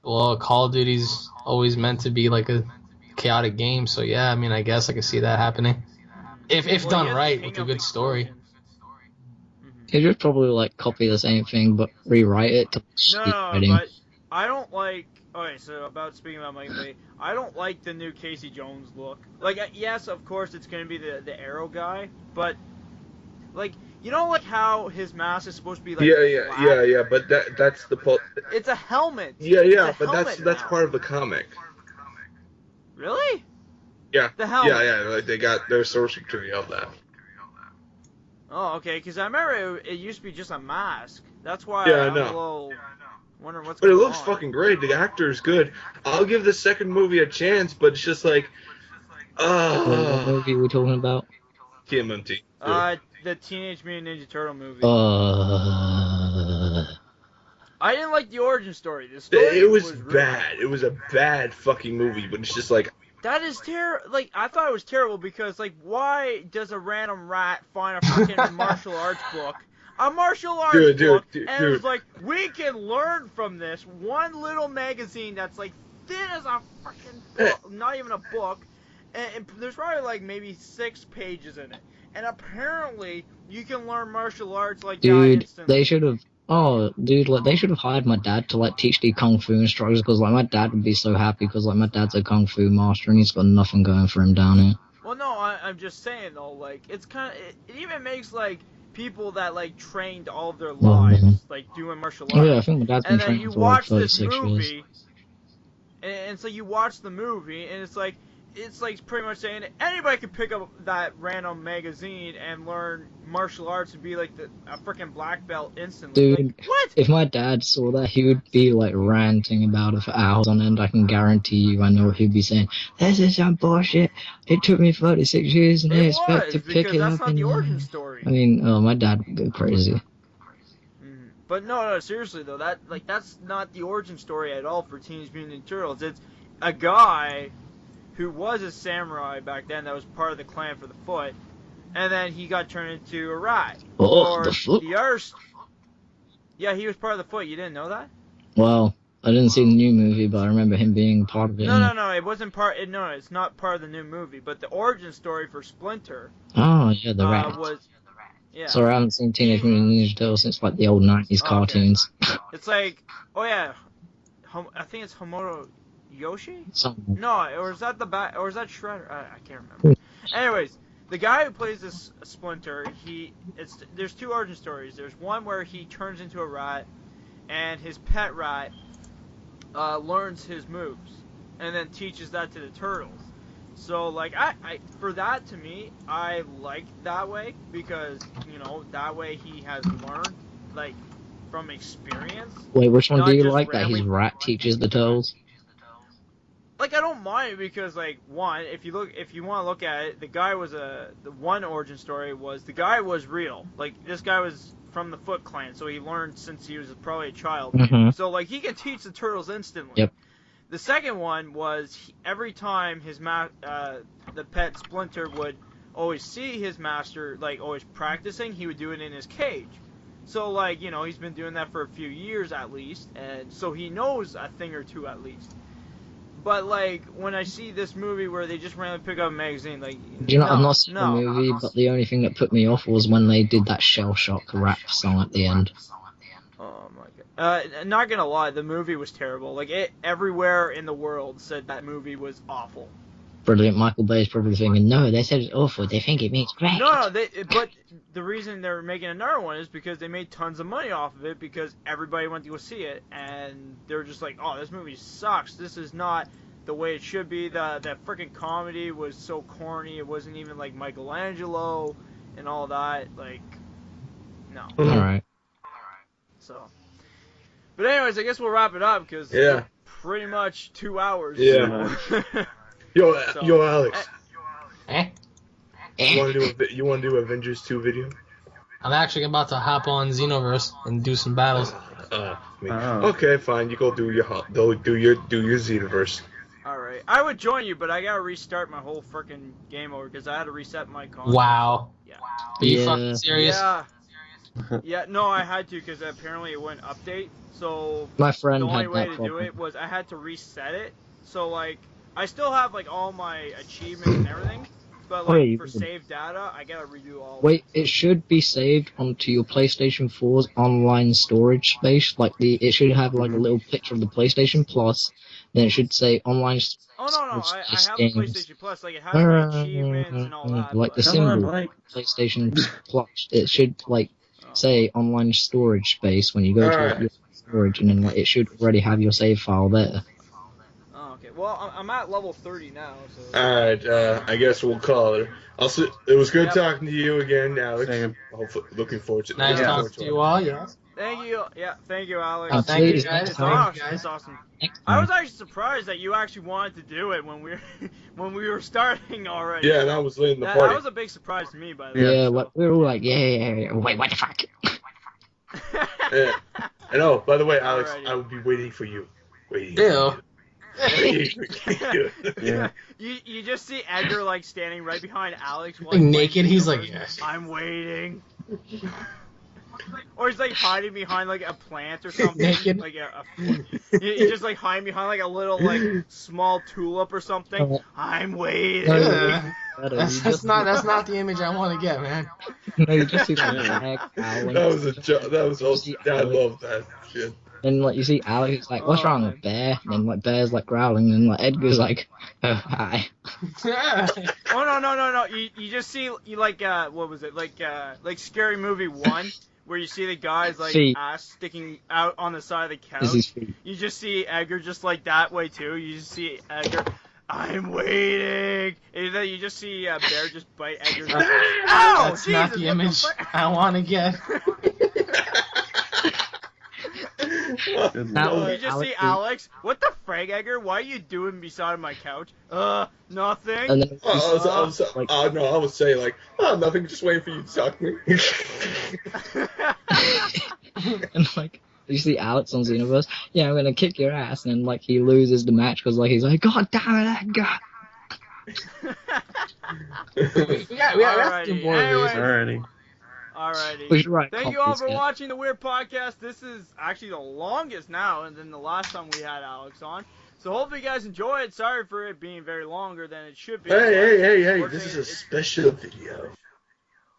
Well, Call of Duty's always meant to be like a chaotic game, so yeah, I mean, I guess I could see that happening. If done right, with a good story. He just probably like copy the same thing but rewrite it to No, but I don't like. Okay, so speaking about Michael Bay, I don't like the new Casey Jones look. Like, yes, of course it's gonna be the Arrow guy, but like, you know, like how his mask is supposed to be like. Yeah. But that's the. It's a helmet. Yeah, but that's part of the comic. Really? Yeah. The helmet. Yeah. Like they got their source material of that. Oh, okay. Because I remember it used to be just a mask. That's why I'm a little wondering what's going on. But it looks fucking great. The actor is good. I'll give the second movie a chance, but it's just like, what movie are we talking about? TMNT. The Teenage Mutant Ninja Turtle movie. I didn't like the origin story. The story it was bad. It was a bad fucking movie, but it's just like. That is terrible. Like, I thought it was terrible because, like, why does a random rat find a freaking martial arts book? A martial arts book, and it was like, we can learn from this one little magazine that's, like, thin as a freaking book, not even a book, and there's probably, like, maybe 6 pages in it. And apparently, you can learn martial arts like that instantly. They should have. Oh, dude, like, they should have hired my dad to, like, teach the Kung Fu instructors, because, like, my dad would be so happy, because, like, my dad's a Kung Fu master, and he's got nothing going for him down here. Well, no, I'm just saying, though, like, it's kind of, it even makes, like, people that, like, trained all of their lives, like, doing martial arts. Oh, yeah, I think my dad's been training for, like, 36 years. And so you watch the movie, and it's like pretty much saying anybody could pick up that random magazine and learn martial arts and be like a freaking black belt instantly. Dude, like, what? If my dad saw that, he would be like ranting about it for hours on end. I can guarantee you, I know what he'd be saying. This is some bullshit. It took me 36 years and they expect to pick it up. That's not the origin story. I mean, my dad would go crazy. But no, seriously though, that's not the origin story at all for Teenage Mutant Ninja Turtles. It's a guy who was a samurai back then that was part of the clan for the Foot, and then he got turned into a rat. Oh, the Foot? Yeah, he was part of the Foot. You didn't know that? Well, I didn't see the new movie, but I remember him being part of it. No, it wasn't part. No, it's not part of the new movie. But the origin story for Splinter. Oh yeah, the rat. Yeah. Sorry, I haven't seen Teenage Mutant Ninja Turtles since like the old '90s cartoons. It's like, oh yeah, I think it's Homoto Yoshi? Something. No, or is that or is that Shredder? I can't remember. Anyways, the guy who plays this Splinter, there's 2 origin stories. There's one where he turns into a rat, and his pet rat learns his moves, and then teaches that to the turtles. So like for that, to me, I like that way, because that way he has learned like from experience. Wait, which one do you like? That his rat teaches the turtles? Like, I don't mind, because, like, one, if you want to look at it, the guy was the one origin story was, the guy was real. Like, this guy was from the Foot Clan, so he learned since he was probably a child. Mhm. So like he can teach the turtles instantly. Yep. The second one was every time the pet Splinter would always see his master like always practicing, he would do it in his cage. So like he's been doing that for a few years at least, and so he knows a thing or two at least. But like when I see this movie where they just randomly pick up a magazine, like I've not seen the movie, but the only thing that put me off was when they did that Shell Shock rap song at the end. Oh my god! Not gonna lie, the movie was terrible. Like everywhere in the world said that movie was awful. Brilliant. Michael Bay's probably thinking, no, they said it's awful. They think it means great. No, but the reason they're making another one is because they made tons of money off of it because everybody went to go see it, and they're just like, oh, this movie sucks. This is not the way it should be. That freaking comedy was so corny. It wasn't even like Michelangelo and all that. Like, no. All right. So, but anyways, I guess we'll wrap it up because pretty much 2 hours. Yeah. Yo, Alex. You want to do Avengers 2 video? I'm actually about to hop on Xenoverse and do some battles. Okay, fine. You go do your Xenoverse. All right, I would join you, but I gotta restart my whole freaking game over because I had to reset my console. Wow. Yeah. Are you fucking serious? Yeah. Yeah. No, I had to because apparently it wouldn't update. So my friend the only had way that to problem. do it was I had to reset it. So like I still have like all my achievements and everything, but like for saved data, I gotta redo all. Wait, it should be saved onto your PlayStation 4's online storage space. Like it should have like a little picture of the PlayStation Plus. Then it should say online. Oh no, I have the PlayStation Plus. Like it has my achievements and all that. Like the symbol, PlayStation Plus. It should like say online storage space when you go to your storage, and then like it should already have your save file there. Well, I'm at level 30 now, so... Alright, I guess we'll call it. Also, it was good talking to you again, Alex. Hopefully, looking forward to it. Nice talking to you all, yes. Thank you, thank you, Alex. Thank you, guys. It's awesome. I was actually surprised that you actually wanted to do it when we were starting already. Yeah, and I was late in the party. That was a big surprise to me, by the way. Yeah, like, we were all like, yeah. Wait, what the fuck? Yeah. And oh, by the way, Alex, I will be waiting for you. Ew. Yeah. You just see Edgar like standing right behind Alex, like naked. He's like, yes. I'm waiting. Or he's like hiding behind like a plant or something. Naked. Like he's just like hiding behind like a little like small tulip or something. I'm waiting. That's not the image I want to get, man. No, you just see that. That was a joke. That was also. I love that shit. Then like you see Alex, it's like, what's wrong with Bear? And then like Bear's like growling, and like Edgar's like, oh hi. Oh no. You just see like what was it like Scary Movie 1 where you see the guy's like ass sticking out on the side of the couch. You just see Edgar just like that way too. You just see Edgar. I'm waiting. And then you just see Bear just bite Edgar's ass. Ow! That's not the image I want to get. You just see Alex. What the frig, Edgar? Why are you doing beside my couch? Nothing. And then I was saying like, nothing. Just waiting for you to talk to me. And like, you see Alex on Xenoverse. Yeah, I'm gonna kick your ass, and then like he loses the match because like he's like, God damn it, Edgar. we have to do more of these. Alrighty. Alrighty. Thank you all for watching the Weird Podcast. This is actually the longest now than the last time we had Alex on. So hopefully you guys enjoy it. Sorry for it being very longer than it should be. Hey. This is a special video.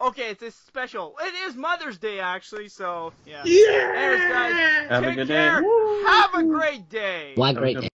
Okay, it's a special. It is Mother's Day, actually, so, yeah. Yeah! Anyways, guys, Have a take good care. day. Have a great day. Why great day?